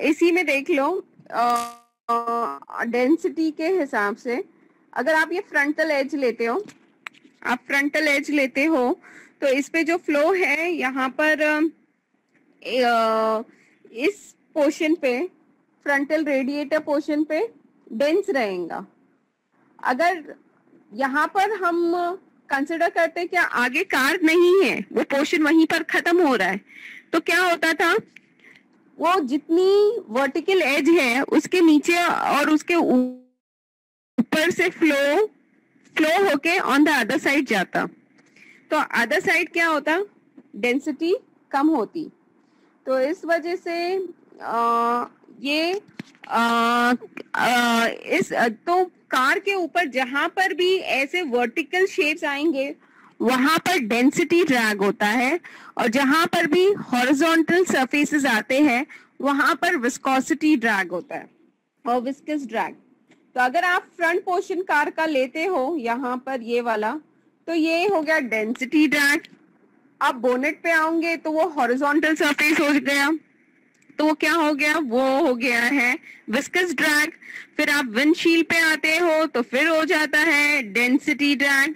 इसी में देख लो डेंसिटी के हिसाब से, अगर आप ये फ्रंटल एज लेते हो, आप फ्रंटल एज लेते हो तो इस पे जो फ्लो है यहाँ पर इस पोर्शन पे, फ्रंटल रेडिएटर पोर्शन पे डेंस रहेगा। अगर यहाँ पर हम कंसिडर करते हैं कि आगे कार नहीं है, वो पोर्शन वहीं पर खत्म हो रहा है, तो क्या होता था, वो जितनी वर्टिकल एज है उसके नीचे और उसके ऊपर से फ्लो होके ऑन द अदर साइड जाता, तो अदर साइड क्या होता, डेंसिटी कम होती। तो इस वजह से तो कार के ऊपर जहां पर भी ऐसे वर्टिकल शेप्स आएंगे वहां पर डेंसिटी ड्रैग होता है, और जहां पर भी हॉरिजॉन्टल सरफेसेस आते हैं वहां पर विस्कोसिटी ड्रैग होता है और विस्कस ड्रैग। तो अगर आप फ्रंट पोर्शन कार का लेते हो यहाँ पर ये वाला, तो ये हो गया डेंसिटी ड्रैग। आप बोनेट पे आओगे तो वो हॉरिजॉन्टल सरफेस हो गया, तो वो क्या हो गया, वो हो गया है विस्कस ड्रैग। फिर आप विंडशील्ड पे आते हो तो फिर हो जाता है डेंसिटी ड्रैग।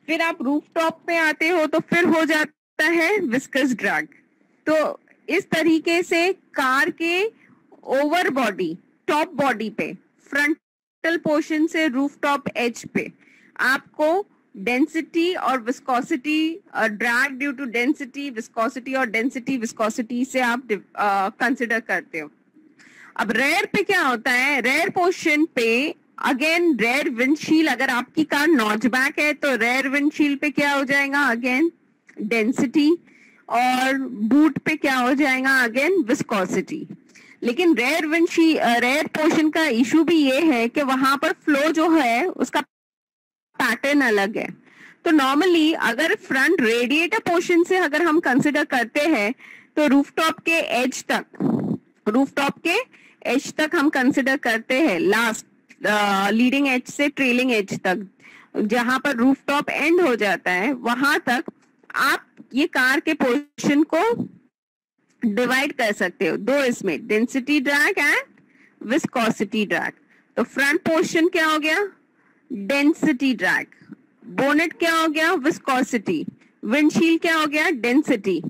फिर आप रूफटॉप पे आते हो तो फिर हो जाता है विस्कस ड्रैग। तो इस तरीके से कार के ओवर बॉडी, टॉप बॉडी पे, फ्रंटल पोर्शन से रूफटॉप एज पे आपको डेंसिटी और viscosity, drag due to density, viscosity और डेंसिटी विस्कोसिटी से आप कंसिडर करते हो। अब रेयर पे क्या होता है, रेयर पोर्शन पे अगेन रेयर विंडशील्ड, अगर आपकी कार नॉचबैक है तो रेयर विंडशील्ड पे क्या हो जाएगा, अगेन डेंसिटी, और बूट पे क्या हो जाएगा अगेन विस्कोसिटी। लेकिन रेयर पोर्शन का इशू भी ये है कि वहां पर फ्लो जो है उसका पैटर्न अलग है। तो नॉर्मली अगर फ्रंट रेडिएटर पोर्शन से अगर हम कंसिडर करते हैं तो रूफटॉप के एज तक हम कंसिडर करते हैं, लास्ट लीडिंग एज से ट्रेलिंग एज तक जहां पर रूफटॉप एंड हो जाता है वहां तक आप ये कार के पोर्शन को डिवाइड कर सकते हो दो इसमें, density drag and viscosity drag. तो फ्रंट पोर्शन क्या हो गया, डेंसिटी ड्रैग, बोनेट क्या हो गया, विस्कोसिटी, विंडशील्ड क्या हो गया, डेंसिटी।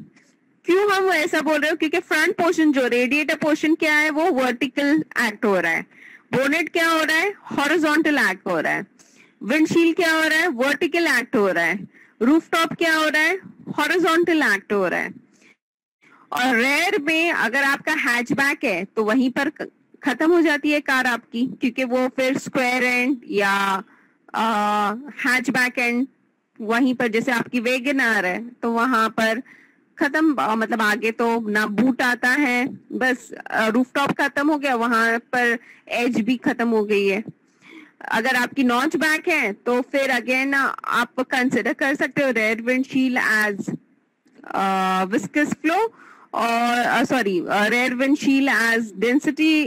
क्यों हम ऐसा बोल रहे हो, क्योंकि फ्रंट पोर्शन जो रेडिएटर पोर्शन क्या है वो वर्टिकल एक्ट हो रहा है, बोनेट क्या हो रहा है, हॉरिजॉन्टल एक्ट हो रहा है, विंडशील्ड क्या हो रहा है, वर्टिकल एक्ट हो रहा है, रूफटॉप क्या हो रहा है, हॉरिजॉन्टल एक्ट हो रहा है। और रेयर में अगर आपका हैचबैक है तो वहीं पर खत्म हो जाती है कार आपकी, क्योंकि वो फिर स्क्वायर एंड या हैचबैक एंड वहीं पर, जैसे आपकी वैगनआर है तो वहां पर खत्म, मतलब आगे तो ना बूट आता है, बस रूफटॉप खत्म हो गया, वहां पर एज भी खत्म हो गई है। अगर आपकी नॉच बैक है तो फिर अगेन आप कंसिडर कर सकते हो rear windshield as viscous flow और rear windshield as density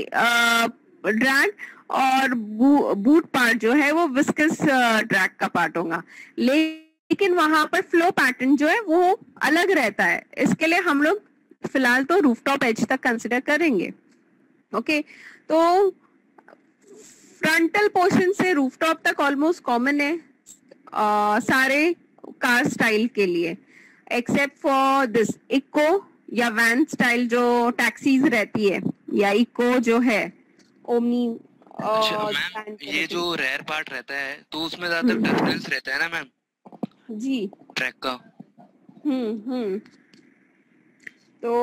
drag, और बूट पार्ट जो है वो विस्कस ड्रैग का पार्ट होगा। लेकिन वहां पर फ्लो पैटर्न जो है वो अलग रहता है। इसके लिए हम लोग फिलहाल तो रूफटॉप एज तक कंसिडर करेंगे। ओके, तो फ्रंटल पोर्शन से रूफटॉप तक ऑलमोस्ट कॉमन है सारे कार स्टाइल के लिए, एक्सेप्ट फॉर दिस इको या वैन स्टाइल जो टैक्सीज रहती है, या इको जो है ओमनी। अच्छा मैम, ये जो रेयर पार्ट रहता है तो उसमें ज्यादा डिफरेंस रहता है ना मैम जी ट्रैक का? तो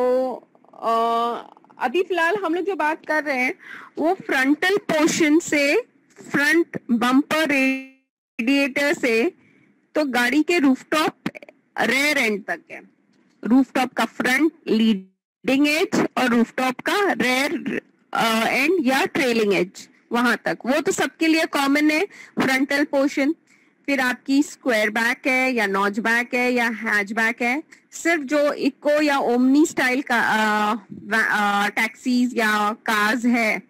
अभी फिलहाल हम लोग जो बात कर रहे हैं वो फ्रंटल पोर्शन से, फ्रंट बम्पर रेडिएटर से तो गाड़ी के रूफटॉप रेयर एंड तक है। रूफटॉप का फ्रंट लीडिंग एज और रूफटॉप का रेयर एंड या ट्रेलिंग एज वहां तक, वो तो सबके लिए कॉमन है फ्रंटल पोर्शन। फिर आपकी स्क्वायर बैक है या नॉच बैक है या हैच बैक है, सिर्फ जो इको या ओमनी स्टाइल का टैक्सीज या कार्स है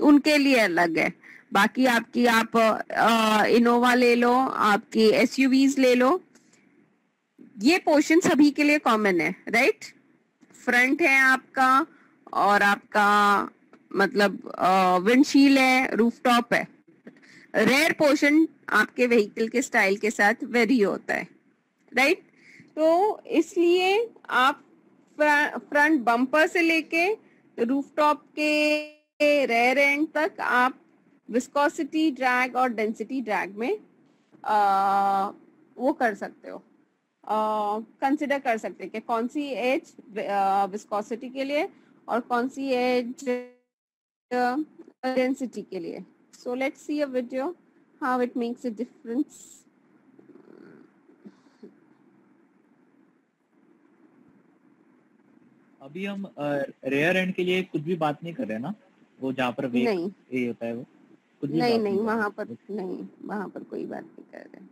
उनके लिए अलग है। बाकी आपकी आप इनोवा ले लो, आपकी एसयूवीज ले लो, ये पोर्शन सभी के लिए कॉमन है, राइट। फ्रंट है आपका और आपका मतलब विंडशील्ड है, रूफटॉप है। रेयर पोर्शन आपके व्हीकल के स्टाइल के साथ वेरी होता है, राइट। तो इसलिए आप फ्रंट बम्पर से लेके रूफटॉप के रेयर एंड तक आप विस्कोसिटी ड्रैग और डेंसिटी ड्रैग में वो कर सकते हो, कंसिडर कर सकते हैं कि कौन सी एज विस्कोसिटी के लिए और कौन सी एज डेंसिटी के लिए। So let's see a video how it makes a difference. अभी हम रेयर एंड के लिए कुछ भी बात नहीं कर रहे ना, वो जहाँ पर वेक नहीं ये होता है वो कुछ भी नहीं बात नहीं कर वहां रहे। पर नहीं, वहां पर कोई बात नहीं कर रहे।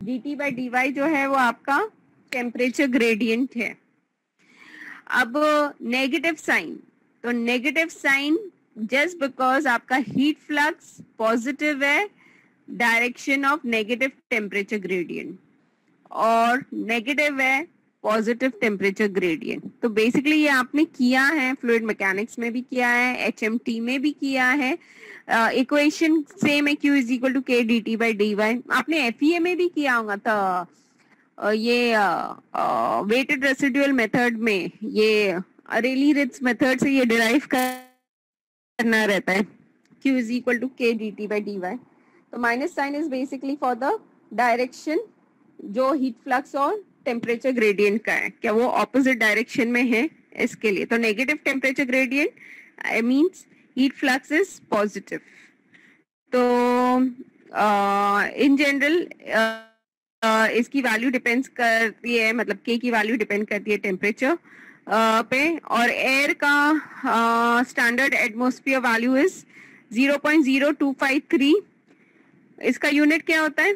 dt by dy जो है वो आपका टेम्परेचर ग्रेडियंट है। अब नेगेटिव साइन, तो नेगेटिव साइन जस्ट बिकॉज आपका हीट फ्लक्स पॉजिटिव है, direction of negative temperature gradient, और नेगेटिव है पॉजिटिव टेम्परेचर ग्रेडियंट। तो बेसिकली ये आपने किया है, फ्लूइड मैकेनिक्स में भी किया है, HMT में भी किया है। इक्वेशन सेम है, Q is equal to K dt by dy। आपने FEA में भी किया होगा। तो ये वेटेड रेसिडुअल मेथड में, ये रेली-रिट्ज मेथड से ये डिराइव करना रहता है, Q is equal to K dt by dy। तो minus sign is basically for the direction जो हीट फ्लक्स और टेम्परेचर ग्रेडियंट का है, क्या वो ऑपोजिट डायरेक्शन में है इसके लिए। तो negative temperature gradient means heat flux is positive. तो इन जनरल इसकी वैल्यू डिपेंड्स करती है, मतलब K की वैल्यू डिपेंड करती है टेम्परेचर पे, और एयर का स्टैंडर्ड एटमॉस्फेयर वैल्यू इज 0.0253। इसका यूनिट क्या होता है?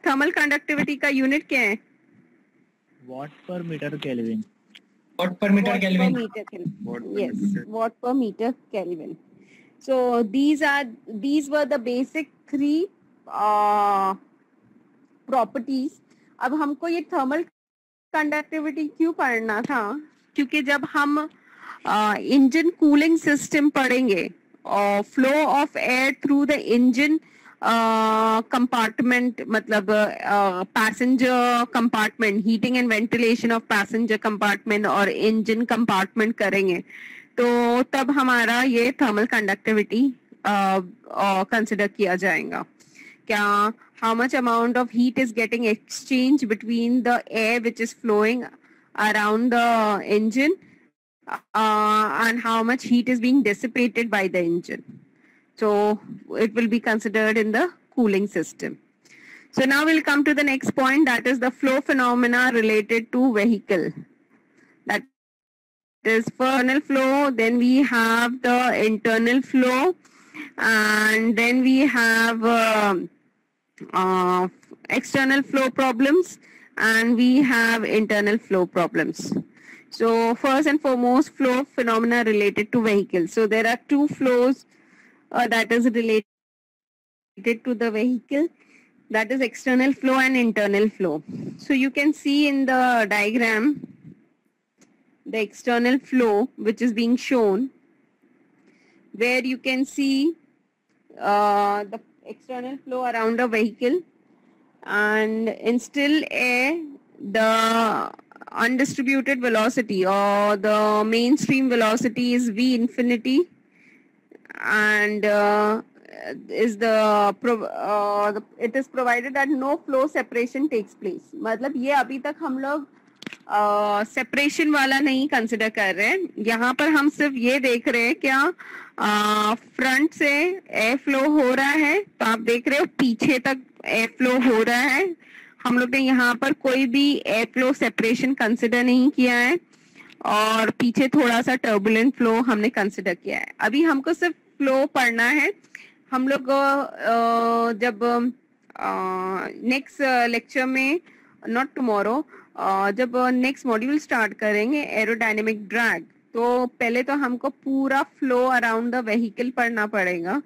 थर्मल कंडक्टिविटी का यूनिट क्या है? Watt per metre kelvin. Watt per metre kelvin. Yes, watt per meter Kelvin. So these were the basic three properties. अब हमको ये थर्मल कंडक्टिविटी क्यों पढ़ना था? क्योंकि जब हम इंजन कूलिंग सिस्टम पढ़ेंगे और flow of air through the engine compartment, मतलब passenger compartment, heating and ventilation of passenger compartment और इंजन कंपार्टमेंट करेंगे, तो तब हमारा ये थर्मल कंडक्टिविटी कंसिडर किया जाएगा। क्या how much amount of heat is getting exchanged between the air which is flowing around the engine and how much heat is being dissipated by the engine. So it will be considered in the cooling system. So now we'll come to the next point, that is the flow phenomena related to vehicle. That is internal flow, then we have the internal flow, and then we have external flow problems, and we have internal flow problems. So first and foremost, flow phenomena related to vehicles. So there are two flows that is related to the vehicle, that is external flow and internal flow. So you can see in the diagram the external flow which is being shown, where you can see the external flow around a vehicle, and in still air the undistributed velocity or the mainstream velocity is V infinity, and it is provided that no flow separation takes place. मतलब ये अभी तक हम लोग separation वाला नहीं consider कर रहे हैं, यहाँ पर हम सिर्फ ये देख रहे हैं क्या फ्रंट से एयर फ्लो हो रहा है, तो आप देख रहे हो पीछे तक एयर फ्लो हो रहा है। हम लोग ने यहाँ पर कोई भी एयर फ्लो सेपरेशन कंसिडर नहीं किया है, और पीछे थोड़ा सा टर्बुलेंट फ्लो हमने कंसिडर किया है। अभी हमको सिर्फ फ्लो पढ़ना है। हम लोग जब नेक्स्ट लेक्चर में, नॉट टुमारो, जब नेक्स्ट मॉड्यूल स्टार्ट करेंगे एरोडायनेमिक ड्रैग, तो पहले तो हमको पूरा फ्लो अराउंड द व्हीकल पढ़ना पड़ेगा,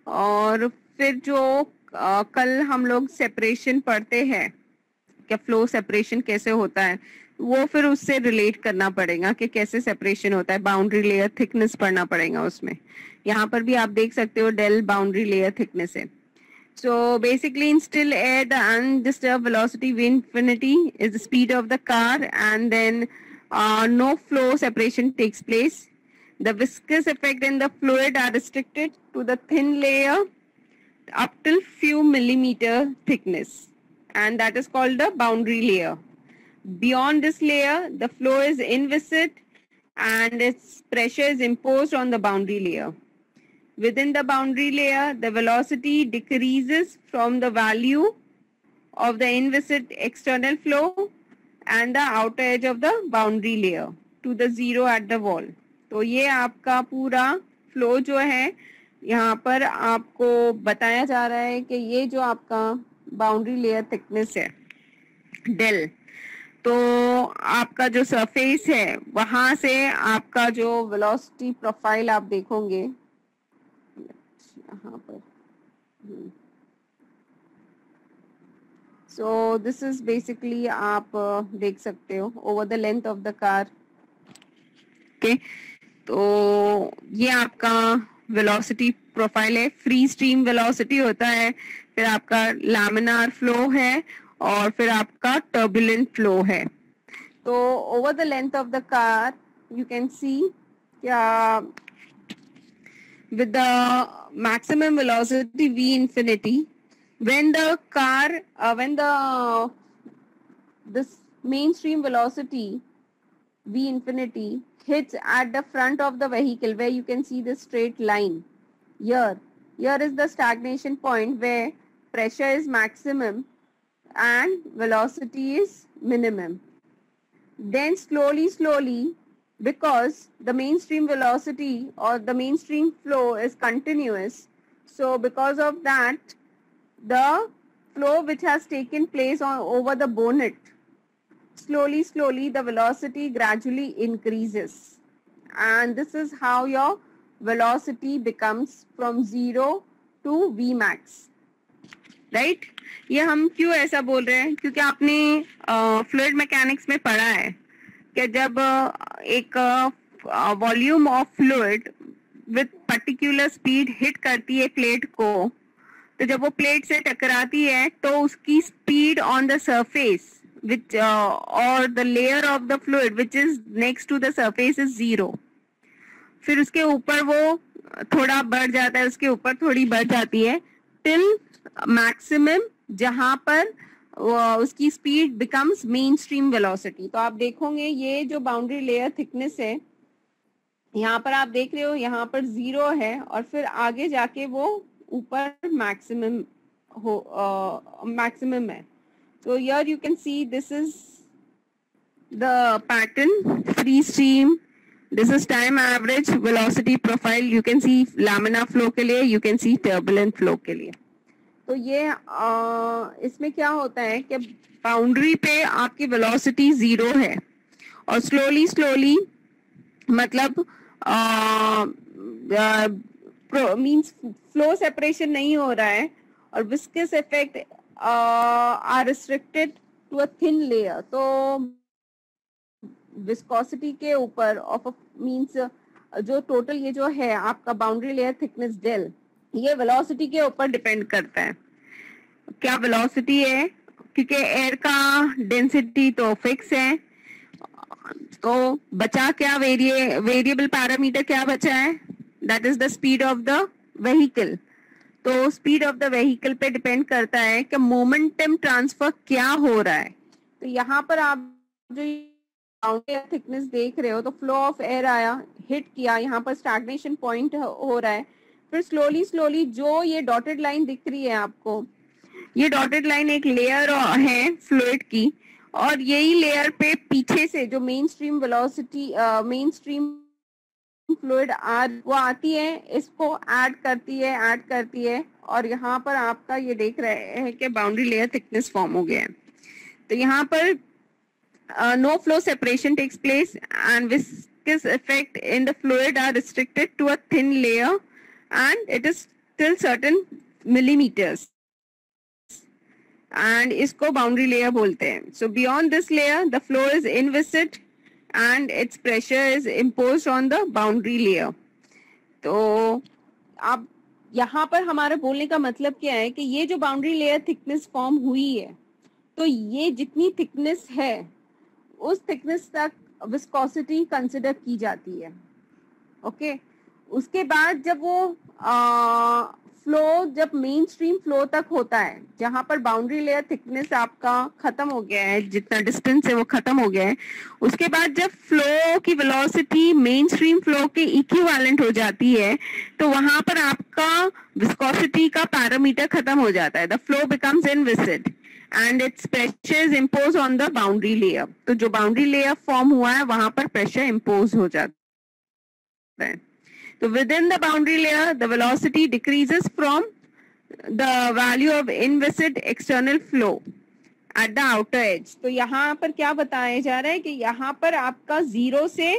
और फिर जो कल हम लोग सेपरेशन पढ़ते हैं, क्या फ्लो सेपरेशन कैसे होता है, वो फिर उससे रिलेट करना पड़ेगा कि कैसे सेपरेशन होता है। बाउंड्री लेयर थिकनेस पढ़ना पड़ेगा उसमें। यहाँ पर भी आप देख सकते हो डेल बाउंड्री लेयर थिकनेस है। So basically in still air the undisturbed velocity V infinity is the speed of the car, and then no flow separation takes place. The viscous effect in the fluid are restricted to the thin layer up till few millimeter thickness, and that is called the boundary layer. Beyond this layer the flow is inviscid and its pressure is imposed on the boundary layer. Within the boundary layer, the velocity decreases from the value of the inviscid external flow and the outer edge of the boundary layer to the zero at the wall. तो ये आपका पूरा flow जो है, यहाँ पर आपको बताया जा रहा है कि ये जो आपका बाउंड्री लेयर थिकनेस है डेल, तो आपका जो सरफेस है वहां से आपका जो वेलोसिटी प्रोफाइल आप देखोगे यहाँ पर, सो दिस इज बेसिकली आप देख सकते हो over the length of the car. Okay, तो ये आपका वेलोसिटी प्रोफाइल है। फ्री स्ट्रीम वेलोसिटी होता है, फिर आपका लैमिनार फ्लो है और फिर आपका टर्बुलेंट फ्लो है। तो over the length of the car you can see क्या with the maximum velocity v infinity, when the car when the this mainstream velocity v infinity hits at the front of the vehicle, where you can see the straight line here is the stagnation point where pressure is maximum and velocity is minimum. Then slowly, because the mainstream velocity or the mainstream flow is continuous, so because of that the flow which has taken place over the bonnet, slowly the velocity gradually increases, and this is how your velocity becomes from 0 to v max, right? ये हम क्यों ऐसा बोल रहे हैं, क्योंकि आपने fluid mechanics में पढ़ा है कि जब एक volume of fluid with particular speed hit करती है प्लेट को, तो जब वो प्लेट से टकराती है तो उसकी speed on the surface which or the layer of the fluid which is next to the surface is 0. फिर उसके ऊपर वो थोड़ा बढ़ जाता है, उसके ऊपर थोड़ी बढ़ जाती है till maximum, जहां पर उसकी speed becomes main stream velocity. तो आप देखोगे ये जो बाउंड्री लेयर थिकनेस है, यहाँ पर आप देख रहे हो यहाँ पर 0 है और फिर आगे जाके वो ऊपर मैक्सिमम है। So here you can see this is the pattern, free stream, this is time average, velocity profile, you can see laminar flow के लिए, you can see turbulent flow के लिए। तो ये इसमें क्या होता है कि बाउंड्री पे आपकी वेलोसिटी 0 है और स्लोली मतलब मींस फ्लो सेपरेशन नहीं हो रहा है और viscous effect are restricted to a thin layer। तो विस्कोसिटी के ऊपर ऑफ मींस जो टोटल ये जो है आपका बाउंड्री लेयर थिकनेस डेल, ये वेलोसिटी के ऊपर डिपेंड करता है। क्या वेलोसिटी है, क्योंकि एयर का डेंसिटी तो फिक्स है, तो बचा क्या वेरिएबल पैरामीटर क्या बचा है, that is the speed of the vehicle. तो स्पीड ऑफ द व्हीकल पे डिपेंड करता है कि मोमेंटम ट्रांसफर क्या हो रहा है। तो यहाँ पर आप जो बाउंड्री थिकनेस देख रहे हो, तो फ्लो ऑफ एयर आया, हिट किया, यहाँ पर स्टैग्नेशन पॉइंट हो रहा है, फिर स्लोली जो ये डॉटेड लाइन दिख रही है आपको, ये डॉटेड लाइन एक लेयर है फ्लूइड की, और यही लेयर पे पीछे से जो main stream velocity main stream fluid वो आती है, इसको ऐड करती है और यहाँ पर आपका ये देख रहे हैं कि बाउंड्री लेयर थिकनेस फॉर्म हो गया है। तो यहाँ पर no flow separation takes place and viscous effect in the fluid are restricted to a thin layer and it is till certain millimetres, and इसको बाउंड्री लेयर बोलते हैं। So beyond this layer the flow is inviscid and its pressure is imposed on the boundary layer। तो अब यहाँ पर हमारे बोलने का मतलब क्या है कि ये जो बाउंड्री लेयर थिकनेस फॉर्म हुई है, तो ये जितनी थिकनेस है उस थिकनेस तक विस्कोसिटी कंसिडर की जाती है। ओके, उसके बाद जब वो फ्लो जब मेन स्ट्रीम फ्लो तक होता है, जहां पर बाउंड्री लेयर थिकनेस आपका खत्म हो गया है, जितना डिस्टेंस है वो खत्म हो गया है, उसके बाद जब फ्लो की वेलोसिटी मेन स्ट्रीम फ्लो के इक्विवेलेंट हो जाती है, तो वहां पर आपका विस्कोसिटी का पैरामीटर खत्म हो जाता है। The flow becomes inviscid and it's pressure is impose on the boundary layer. तो जो बाउंड्री लेयर फॉर्म हुआ है वहां पर प्रेशर इम्पोज हो जाता है। तो within the boundary layer the velocity decreases from the value of inviscid external flow at the outer edge. तो यहाँ पर क्या बताया जा रहा है कि यहाँ पर आपका 0 से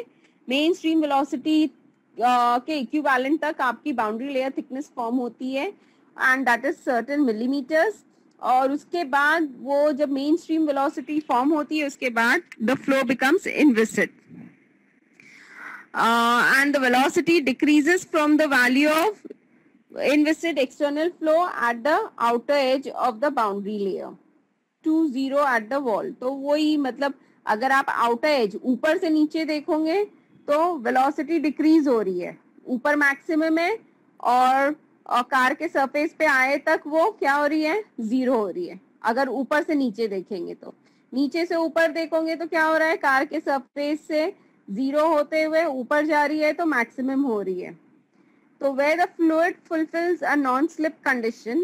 मेन स्ट्रीम वेलोसिटी के इक्विवेलेंट तक आपकी बाउंड्री लेयर थिकनेस फॉर्म होती है and that is certain millimetres. और उसके बाद वो जब मेन स्ट्रीम वेलोसिटी फॉर्म होती है उसके बाद the flow becomes inviscid and the velocity decreases from the value of inviscid external flow at the outer edge of the boundary layer to 0 at the wall. तो वही मतलब अगर आप outer edge ऊपर से नीचे देखोगे तो velocity decrease हो रही है, ऊपर maximum है और कार के सरफेस पे आए तक वो क्या हो रही है, 0 हो रही है. अगर ऊपर से नीचे देखेंगे तो, नीचे से ऊपर देखोगे तो क्या हो रहा है, कार के सरफेस से 0 होते हुए ऊपर जा रही है तो मैक्सिमम हो रही है. तो where the fluid fulfills a non-slip condition,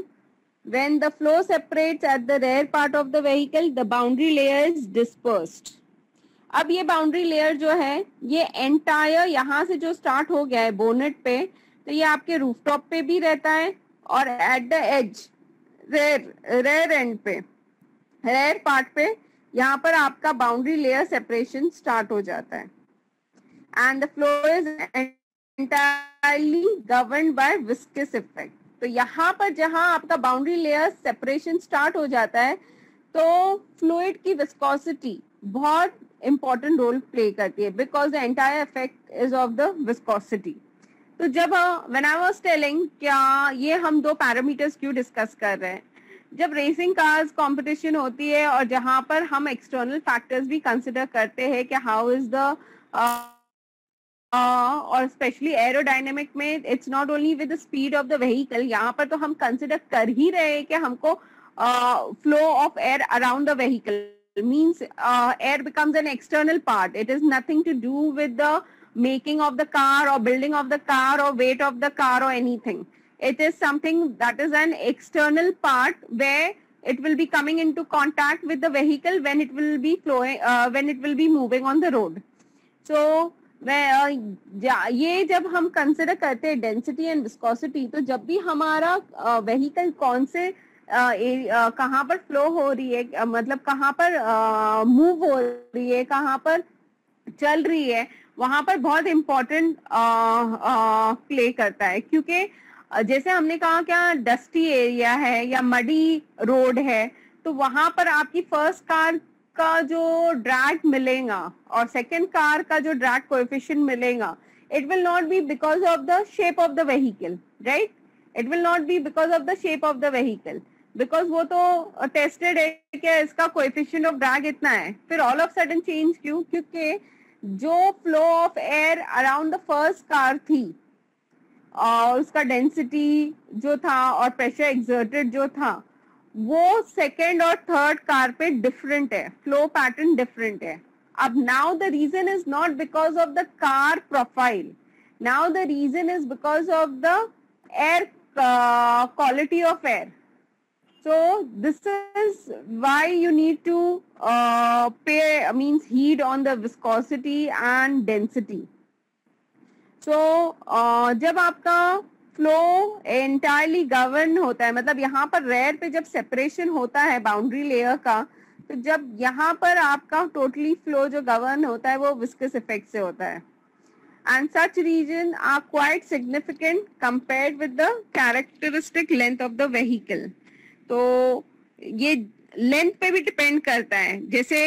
when the flow separates at the rear part of the vehicle, the boundary layer is dispersed. अब ये बाउंड्री लेयर जो है ये एंटायर यहाँ से जो स्टार्ट हो गया है बोनेट पे, तो ये आपके रूफटॉप पे भी रहता है और at the edge rear end पे, रेयर पार्ट पे यहाँ पर आपका बाउंड्री लेयर सेपरेशन स्टार्ट हो जाता है. And the flow is entirely governed bye viscous effect. तो यहाँ पर जहाँ आपका बाउंड्री लेयर सेपरेशन स्टार्ट हो जाता है तो फ्लूइड की विस्कोसिटी बहुत इंपॉर्टेंट रोल प्ले करती है because the entire effect is of the viscosity. तो जब व्हेन आई वाज टेलिंग क्या ये हम दो पैरामीटर्स क्यों डिस्कस कर रहे हैं, जब रेसिंग कार्स कंपटीशन होती है और जहां पर हम एक्सटर्नल फैक्टर्स भी कंसिडर करते हैं कि हाउ इज द और स्पेशली एरोडायनेमिक में it's not only with the speed of the vehicle, यहाँ पर तो हम कंसिडर कर ही रहे हैं कि हमको flow of air around the vehicle means air becomes an external part. It is nothing to do with the making of the car or building of the car or weight of the car or anything. It is something that is an external part where it will be coming into contact with the vehicle when it will be flowing, when it will be moving on the road. So ये जब हम consider करते हैं density and viscosity, तो जब भी हमारा vehicle कौन से कहाँ पर फ्लो हो रही है, मतलब कहाँ पर मूव हो रही है, कहाँ पर चल रही है, वहां पर बहुत इम्पोर्टेंट प्ले करता है. क्योंकि जैसे हमने कहा क्या डस्टी एरिया है या मडी रोड है, तो वहां पर आपकी फर्स्ट कार का जो ड्रैग मिलेगा और सेकंड कार का जो ड्रैग कोएफिशिएंट मिलेगा, it will not be because of the shape of the vehicle, right. It will not be because of the shape of the vehicle, because वो तो tested है कि इसका कोएफिशिएंट ऑफ ड्रैग इतना है. फिर ऑल ऑफ सडन चेंज क्यों? क्योंकि जो flow of air around the first car थी और उसका डेंसिटी जो था और प्रेशर एक्सर्टेड जो था वो सेकेंड और थर्ड कार पे डिफरेंट है, फ्लो पैटर्न डिफरेंट है. अब now the reason is not because of the car profile, now the reason is because of the air quality of air. So this is why you need to heed on the viscosity and density. So जब आपका flow entirely govern होता है, मतलब यहाँ पर rare पे जब separation होता है बाउंड्री लेयर का, तो जब यहाँ पर आपका टोटली फ्लो जो गवर्न होता है वो विस्कस इफेक्ट से होता है. And such regions are quite significant compared with the characteristic length of the vehicle. तो ये लेंथ पे भी डिपेंड करता है. जैसे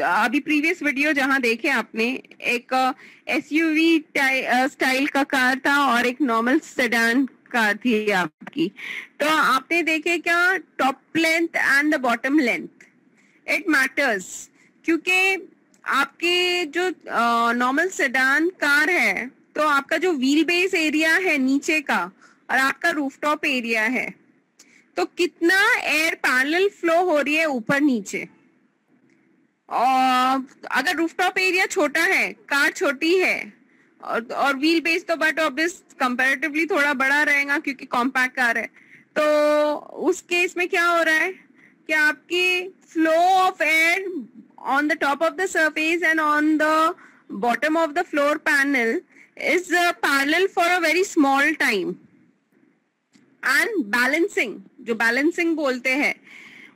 अभी प्रीवियस वीडियो जहां देखे आपने, एक एसयूवी स्टाइल का कार था और एक नॉर्मल सेडान कार थी आपकी. तो आपने देखे क्या top length and the bottom length, it matters. क्योंकि आपके जो नॉर्मल सेडान कार है तो आपका जो व्हील बेस एरिया है नीचे का और आपका रूफटॉप एरिया है, तो कितना एयर पैरेलल फ्लो हो रही है ऊपर नीचे. और अगर रूफटॉप एरिया छोटा है, कार छोटी है और व्हील बेस तो बट ऑब्वियस कंपैरेटिवली थोड़ा बड़ा रहेगा क्योंकि कॉम्पैक्ट कार है, तो उस केस में क्या हो रहा है कि आपकी flow of air on the top of the surface and on the bottom of the floor panel is parallel for a very small time. And balancing, जो balancing बोलते हैं,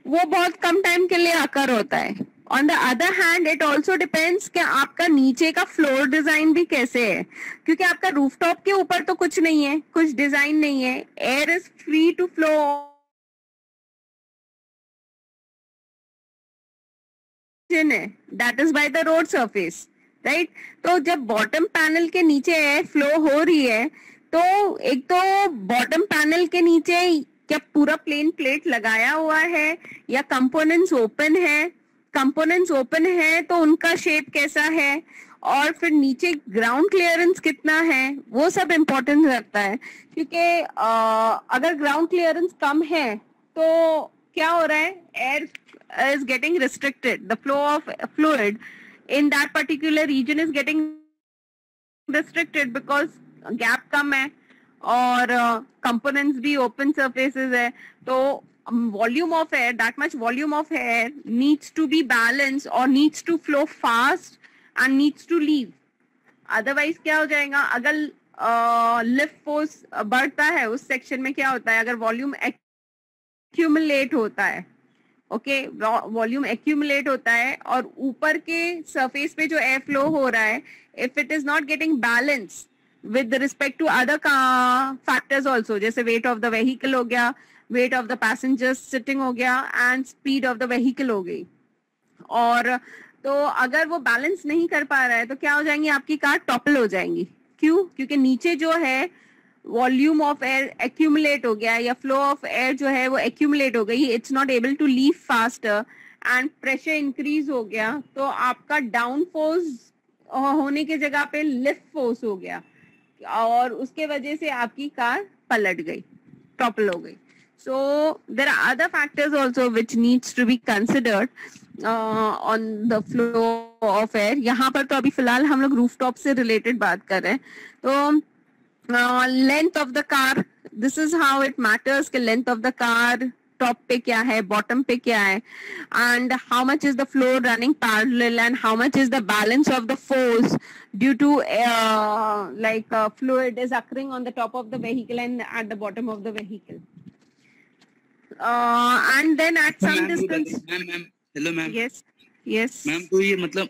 वो बहुत कम टाइम के लिए आकर होता है. On the other hand, it also depends कि आपका नीचे का फ्लोर डिजाइन भी कैसे है, क्योंकि आपका रूफटॉप के ऊपर तो कुछ नहीं है, कुछ डिजाइन नहीं है. Air is free to flow. That is by the road surface, right? तो जब बॉटम पैनल के नीचे एयर फ्लो हो रही है, तो एक तो बॉटम पैनल के नीचे क्या पूरा प्लेन प्लेट लगाया हुआ है या कंपोनेंट्स ओपन है. कंपोनेंट्स ओपन है तो उनका शेप कैसा है, और फिर नीचे ग्राउंड क्लियरेंस कितना है, वो सब इम्पोर्टेंट रखता है. क्योंकि अगर ग्राउंड क्लियरेंस कम है तो क्या हो रहा है, air is getting restricted. The flow of fluid in that particular region is getting restricted because gap कम है और components भी open surfaces है. तो volume of air, that much volume of air needs to be balanced or needs to flow fast and needs to leave. Otherwise क्या हो जाएगा, अगर lift force बढ़ता है उस सेक्शन में, क्या होता है, अगर volume accumulate होता है, ओके, वॉल्यूम एक्यूमुलेट होता है और ऊपर के सरफेस पे जो एयर फ्लो हो रहा है, if it is not getting balance with respect to other factors also, जैसे वेट ऑफ द व्हीकल हो गया, weight of the passengers sitting हो गया and speed of the vehicle हो गई, और तो अगर वो बैलेंस नहीं कर पा रहा है तो क्या हो जाएंगी, आपकी कार टॉपल हो जाएंगी. क्यों? क्योंकि नीचे जो है वॉल्यूम ऑफ एयर एक्यूमुलेट हो गया या फ्लो ऑफ एयर जो है वो एक्यूमुलेट हो गई, it's not able to leave faster and pressure increase हो गया, तो आपका डाउन फोर्स होने की जगह पे लिफ्ट फोर्स हो गया और उसके वजह से आपकी कार पलट गई, टॉपल हो गई. So there are other factors also which needs to be considered on the flow of air. यहाँ पर तो अभी फिलहाल हम लोग रूफटॉप से रिलेटेड बात कर रहे हैं. तो length of the car, this is how it matters कि length of the car top पे क्या है, बॉटम पे क्या है, and how much is the floor running parallel and how much is the balance of the force due to like fluid is occurring on the top of the vehicle and at the bottom of the vehicle. And then at some distance. Hello ma'am. Yes ma'am, तो ये मतलब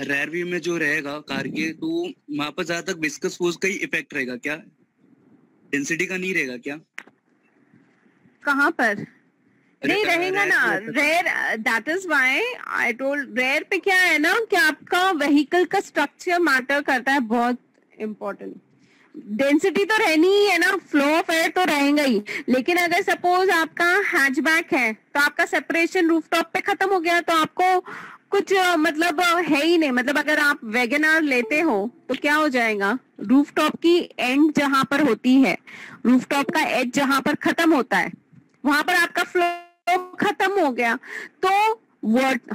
rear view में जो रहेगा car के, तो वहाँ पर ज्यादा तक विस्कस फोर्स का ही इफेक्ट रहेगा क्या, डेंसिटी का नहीं रहेगा क्या? कहाँ पर नहीं रहेगा ना rear. That is why I told, rear पे क्या है ना कि आपका व्हीकल का स्ट्रक्चर मैटर करता है, बहुत इम्पोर्टेंट. डेंसिटी तो रहनी ही है ना, फ्लो ऑफ एयर तो रहेगा ही, लेकिन अगर सपोज आपका हैचबैक है तो आपका सेपरेशन रूफटॉप पे खत्म हो गया तो आपको कुछ मतलब है ही नहीं. मतलब अगर आप वैगनआर लेते हो तो क्या हो जाएगा, रूफटॉप की एंड जहां पर होती है, रूफटॉप का एज जहां पर खत्म होता है, वहां पर आपका फ्लो खत्म हो गया, तो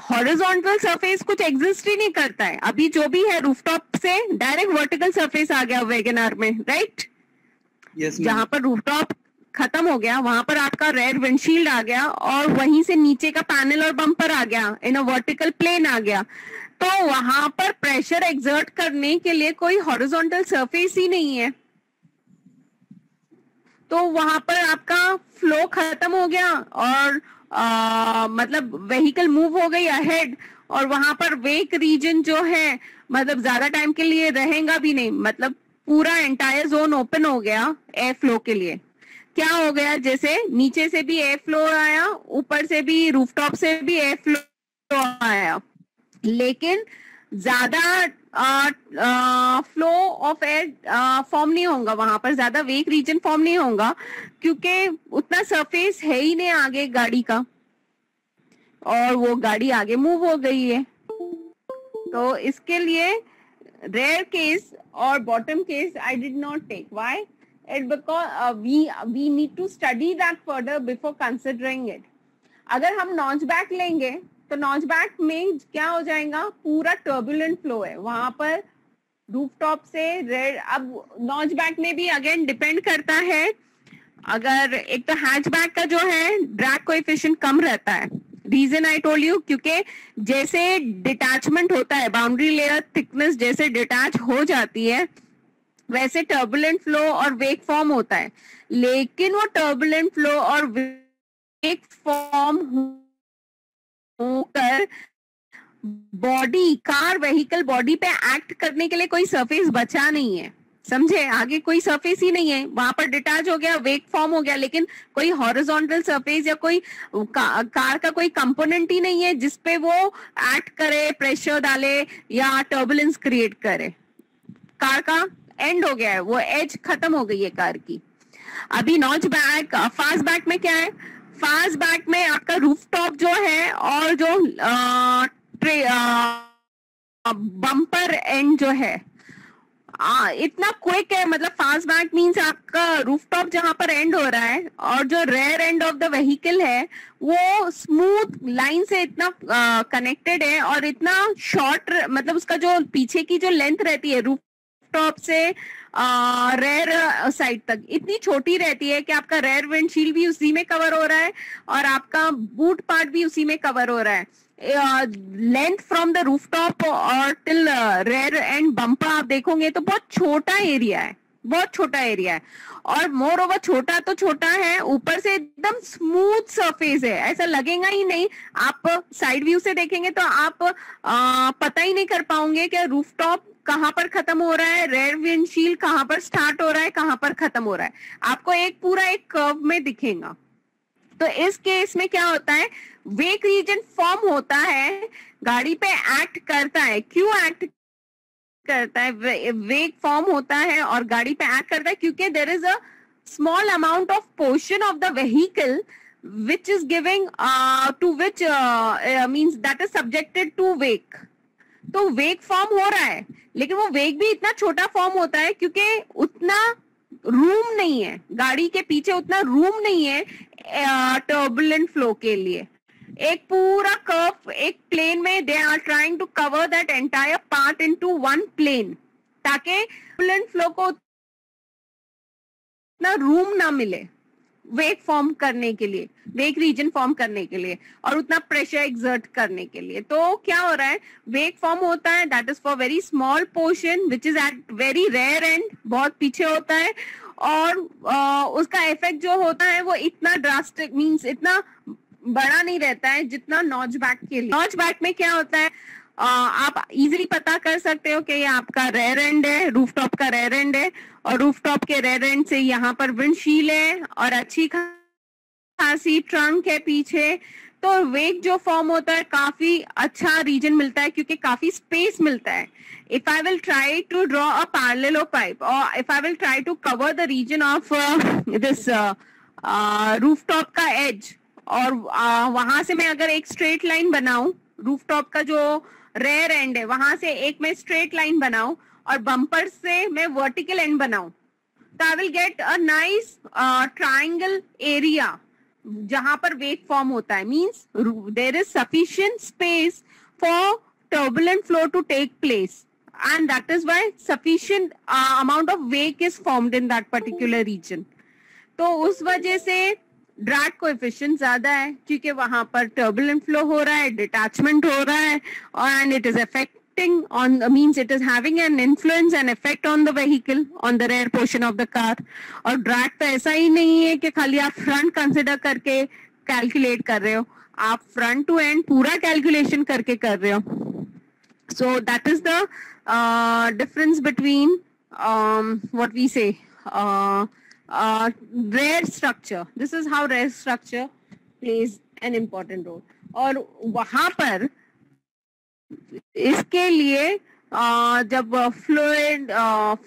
हॉरिजॉन्टल सरफेस कुछ एग्जिस्ट ही नहीं करता है. अभी जो भी है रूफटॉप से डायरेक्ट वर्टिकल सरफेस आ गया वैगनआर में, राइट? जहां पर रूफटॉप खत्म हो गया वहां पर आपका रेयर विंडशील्ड आ गया और वहीं से नीचे का पैनल और बम्पर आ गया, इन अ वर्टिकल प्लेन आ गया, तो वहां पर प्रेशर एक्सर्ट करने के लिए कोई हॉरिजॉन्टल सरफेस ही नहीं है, तो वहां पर आपका फ्लो खत्म हो गया और मतलब व्हीकल मूव हो गई अहेड, और वहां पर वेक रीजन जो है मतलब ज्यादा टाइम के लिए रहेगा भी नहीं, मतलब पूरा एंटायर जोन ओपन हो गया एयर फ्लो के लिए. क्या हो गया, जैसे नीचे से भी एयर फ्लो आया, ऊपर से भी रूफटॉप से भी एयर फ्लो आया, लेकिन ज्यादा फ्लो ऑफ एयर फॉर्म नहीं होगा वहां पर, ज्यादा वेक रीजन फॉर्म नहीं होगा, क्योंकि उतना सरफेस है ही नहीं आगे गाड़ी का, और वो गाड़ी आगे मूव हो गई है. तो इसके लिए रेयर केस और bottom case I did not take. Why? It because we need to study that further before considering it. अगर हम नॉच बैक लेंगे तो नॉच बैक में क्या हो जाएगा, पूरा टर्बुलेंट फ्लो है वहां पर रूफटॉप से रेड. अब नॉच बैक में भी अगेन डिपेंड करता है, अगर एक तो हैचबैक का जो है ड्रैग कोएफिशिएंट कम रहता है, रीजन आई टोल्ड यू, क्योंकि जैसे डिटैचमेंट होता है, बाउंड्री लेयर थिकनेस जैसे डिटैच हो जाती है, वैसे टर्बुलेंट फ्लो और वेक फॉर्म होता है। लेकिन वो टर्बुलेंट फ्लो और वेक फॉर्म होकर बॉडी, कार व्हीकल बॉडी पे एक्ट करने के लिए कोई सरफेस बचा नहीं है, समझे? आगे कोई सरफेस ही नहीं है, वहां पर डिटैच हो गया, वेक फॉर्म हो गया, लेकिन कोई हॉरिजॉन्टल सरफेस या कोई कार का कोई कंपोनेंट ही नहीं है जिसपे वो एक्ट करे, प्रेशर डाले या टर्बुलेंस क्रिएट करे। कार का एंड हो गया है, वो एज खत्म हो गई है कार की। अभी नॉच बैक, फास्ट बैक में क्या है? फास्ट बैक में आपका रूफटॉप जो है और जो बम्पर एंड जो है इतना क्विक है, मतलब फास्ट बैक मींस आपका रूफटॉप जहां पर एंड हो रहा है और जो rear end of the vehicle है वो स्मूथ लाइन से इतना कनेक्टेड है और इतना शॉर्ट, मतलब उसका जो पीछे की जो लेंथ रहती है रूफटॉप से रेयर साइड तक इतनी छोटी रहती है कि आपका रेयर विंडशील्ड भी उसी में कवर हो रहा है और आपका बूट पार्ट भी उसी में कवर हो रहा है। लेंथ फ्रॉम द रूफटॉप और टिल रेयर एंड बम्पर आप देखोगे तो बहुत छोटा एरिया है, बहुत छोटा एरिया है, और मोर ओवर छोटा तो छोटा है, ऊपर से एकदम स्मूथ सरफेस है, ऐसा लगेगा ही नहीं। आप साइड व्यू से देखेंगे तो आप पता ही नहीं कर पाओगे कि रूफटॉप कहां पर खत्म हो रहा है, रेयर विंडशील्ड कहां पर स्टार्ट हो रहा है, कहां पर खत्म हो रहा है, आपको एक पूरा एक कर्व में दिखेगा। तो इस केस में क्या होता है, वेक रीजन फॉर्म होता है, गाड़ी पे एक्ट करता है। क्यों एक्ट करता है? वेक फॉर्म होता है और गाड़ी पे एक्ट करता है क्योंकि there is a small amount of portion of the vehicle which is giving to which means that is subjected to wake। तो वेक फॉर्म हो रहा है, लेकिन वो वेक भी इतना छोटा फॉर्म होता है क्योंकि उतना रूम नहीं है, गाड़ी के पीछे उतना रूम नहीं है टर्बुलेंट फ्लो के लिए। एक पूरा कर्व एक प्लेन में they are trying to cover that entire part into one plane, ताकि टर्बुलेंट फ्लो को उतना रूम ना मिले वेक फॉर्म करने के लिए, वेक रीजन फॉर्म करने के लिए और उतना प्रेशर एक्सर्ट करने के लिए। तो क्या हो रहा है, वेक फॉर्म होता है, that is for very small portion which is at very rear end, बहुत पीछे होता है, और उसका इफेक्ट जो होता है वो इतना ड्रास्टिक मींस इतना बड़ा नहीं रहता है जितना नॉच बैक के लिए। नॉच बैक में क्या होता है, आप इजीली पता कर सकते हो कि ये आपका रेयर एंड है, रूफटॉप का रेयर एंड है, और रूफटॉप के रेयर एंड से यहाँ पर विंडशील्ड है और अच्छी खासी ट्रंक है पीछे। तो वेक जो फॉर्म होता है काफी अच्छा रीजन मिलता है क्योंकि काफी स्पेस मिलता है। If I will try to draw a parallelopipe or if I will try to cover the region of this rooftop का edge, और वहां से मैं अगर एक स्ट्रेट लाइन बनाऊं, रूफटॉप का जो रेयर एंड है वहां से एक मैं स्ट्रेट लाइन बनाऊं और बम्पर से मैं वर्टिकल एंड बनाऊं, तो I will get a nice triangle area जहां पर वेक फॉर्म होता है। Means there is sufficient space for turbulent flow to take place, and that is why sufficient amount of wake is formed in that particular region। तो उस वजह से drag coefficient ज्यादा है क्योंकि वहां पर टर्बुलेंट फ्लो हो रहा है, डिटैचमेंट हो रहा है, and it is affecting on means it is having an influence and effect on the vehicle, on the rear portion of the car. और ड्रैग तो ऐसा ही नहीं है कि खाली आप फ्रंट कंसिडर करके कैलकुलेट कर रहे हो, आप फ्रंट टू एंड पूरा कैलकुलेशन करके कर रहे हो। So that is the difference between what we say rare structure. This is how rare structure plays an important role. और वहां पर इसके लिए जब फ्लूइड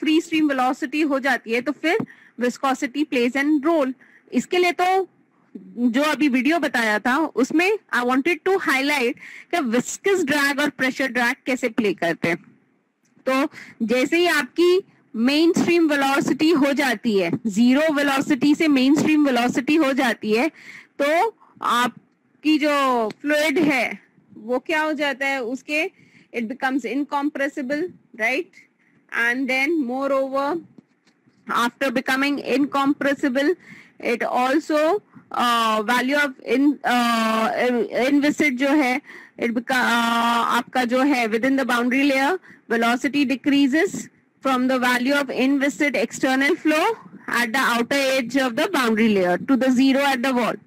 फ्री स्ट्रीम वेलोसिटी हो जाती है तो फिर विस्कोसिटी प्लेज एन रोल। इसके लिए तो जो अभी वीडियो बताया था उसमें आई वांटेड टू हाईलाइट कि विस्कस ड्रैग और प्रेशर ड्रैग कैसे प्ले करते हैं। तो जैसे ही आपकी मेन स्ट्रीम वेलोसिटी हो जाती है, जीरो वेलोसिटी से मेन स्ट्रीम वेलोसिटी हो जाती है, तो आपकी जो फ्लूइड है वो क्या हो जाता है, उसके it becomes incompressible, right, and then moreover after becoming incompressible it also value of inviscid जो है आपका जो है with in the boundary layer, velocity decreases from the value of inviscid external flow at the outer edge of the boundary layer to the zero at the wall,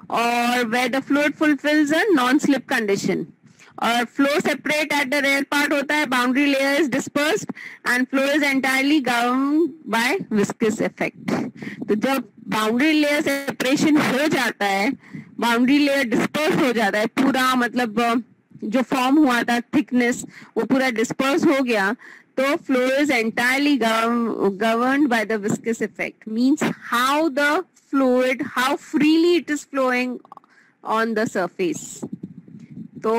or where the fluid fulfills a non-slip condition. और flow separate at the rear part होता है, boundary layer is dispersed and flow is entirely governed by viscous effect. तो जब boundary layer separation हो जाता है, boundary layer disperse हो जाता है, पूरा मतलब जो form हुआ था thickness वो पूरा disperse हो गया, तो flow is entirely governed by the viscous effect. Means how the fluid, how freely it is flowing on the surface. तो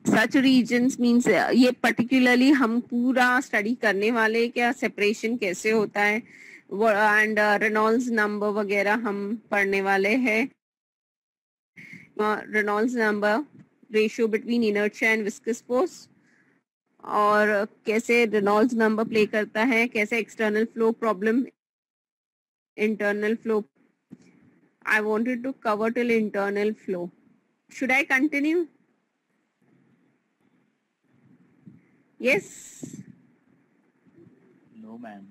such regions means ये particularly हम पूरा study करने वाले क्या separation कैसे होता है and Reynolds number वगैरह हम पढ़ने वाले हैं. Reynolds number, ratio between inertia and viscous force, और कैसे रेनॉल्ड्स नंबर प्ले करता है, कैसे external flow problem, internal flow. I wanted to cover till internal flow. Should I continue? Yes? No ma'am.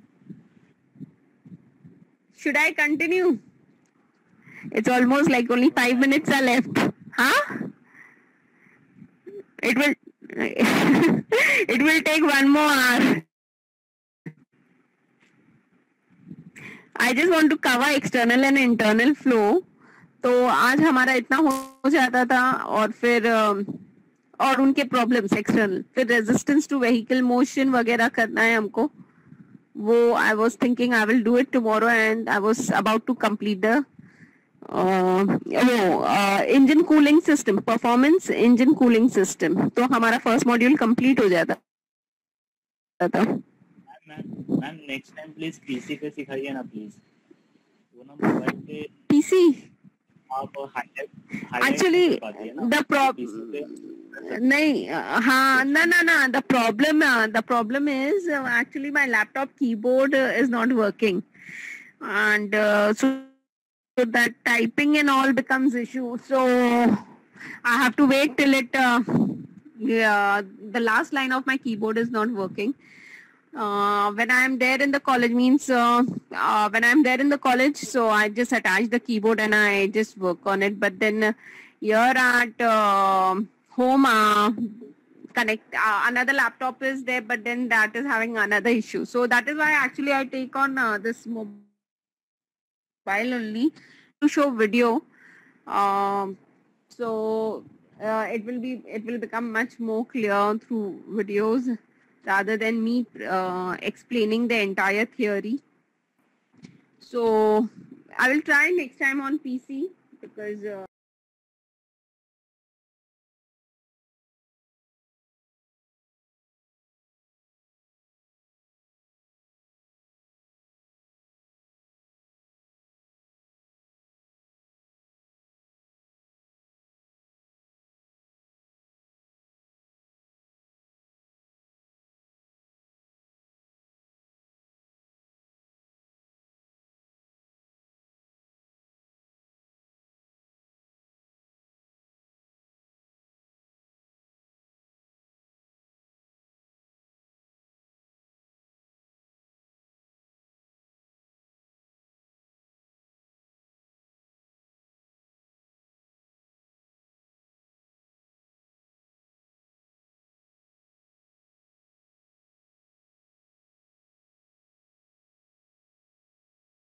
Should I continue? It's almost like only 5 minutes are left. Huh? It will it will take 1 more hour. I just want to cover external and internal flow. तो आज हमारा इतना हो जाता था, और फिर और उनके प्रॉब्लम्स एक्सटर्नल, फिर रेजिस्टेंस टू व्हीकल मोशन वगैरह करना है हमको. वो I was thinking I will do it tomorrow, and I was about to complete the engine cooling system, performance engine cooling system. तो हमारा फर्स्ट मॉड्यूल कंप्लीट हो जाता था. Ma'am next time please PC पे सिखाइए ना प्लीज. वो ना मोबाइल पे पीसी आप हाईलाइट एक्चुअली द प्रॉब्लम नहीं, हाँ ना the problem is actually my laptop keyboard is not working, and so that typing and all becomes issue. So I have to wait till it the last line of my keyboard is not working. When I am there in the college means when I am there in the college, so I just attach the keyboard and I just work on it. But then here at home, connect another laptop is there, but then that is having another issue. So that is why actually I take on this mobile only to show video. So it will become much more clear through videos rather than me explaining the entire theory. So I will try next time on PC, because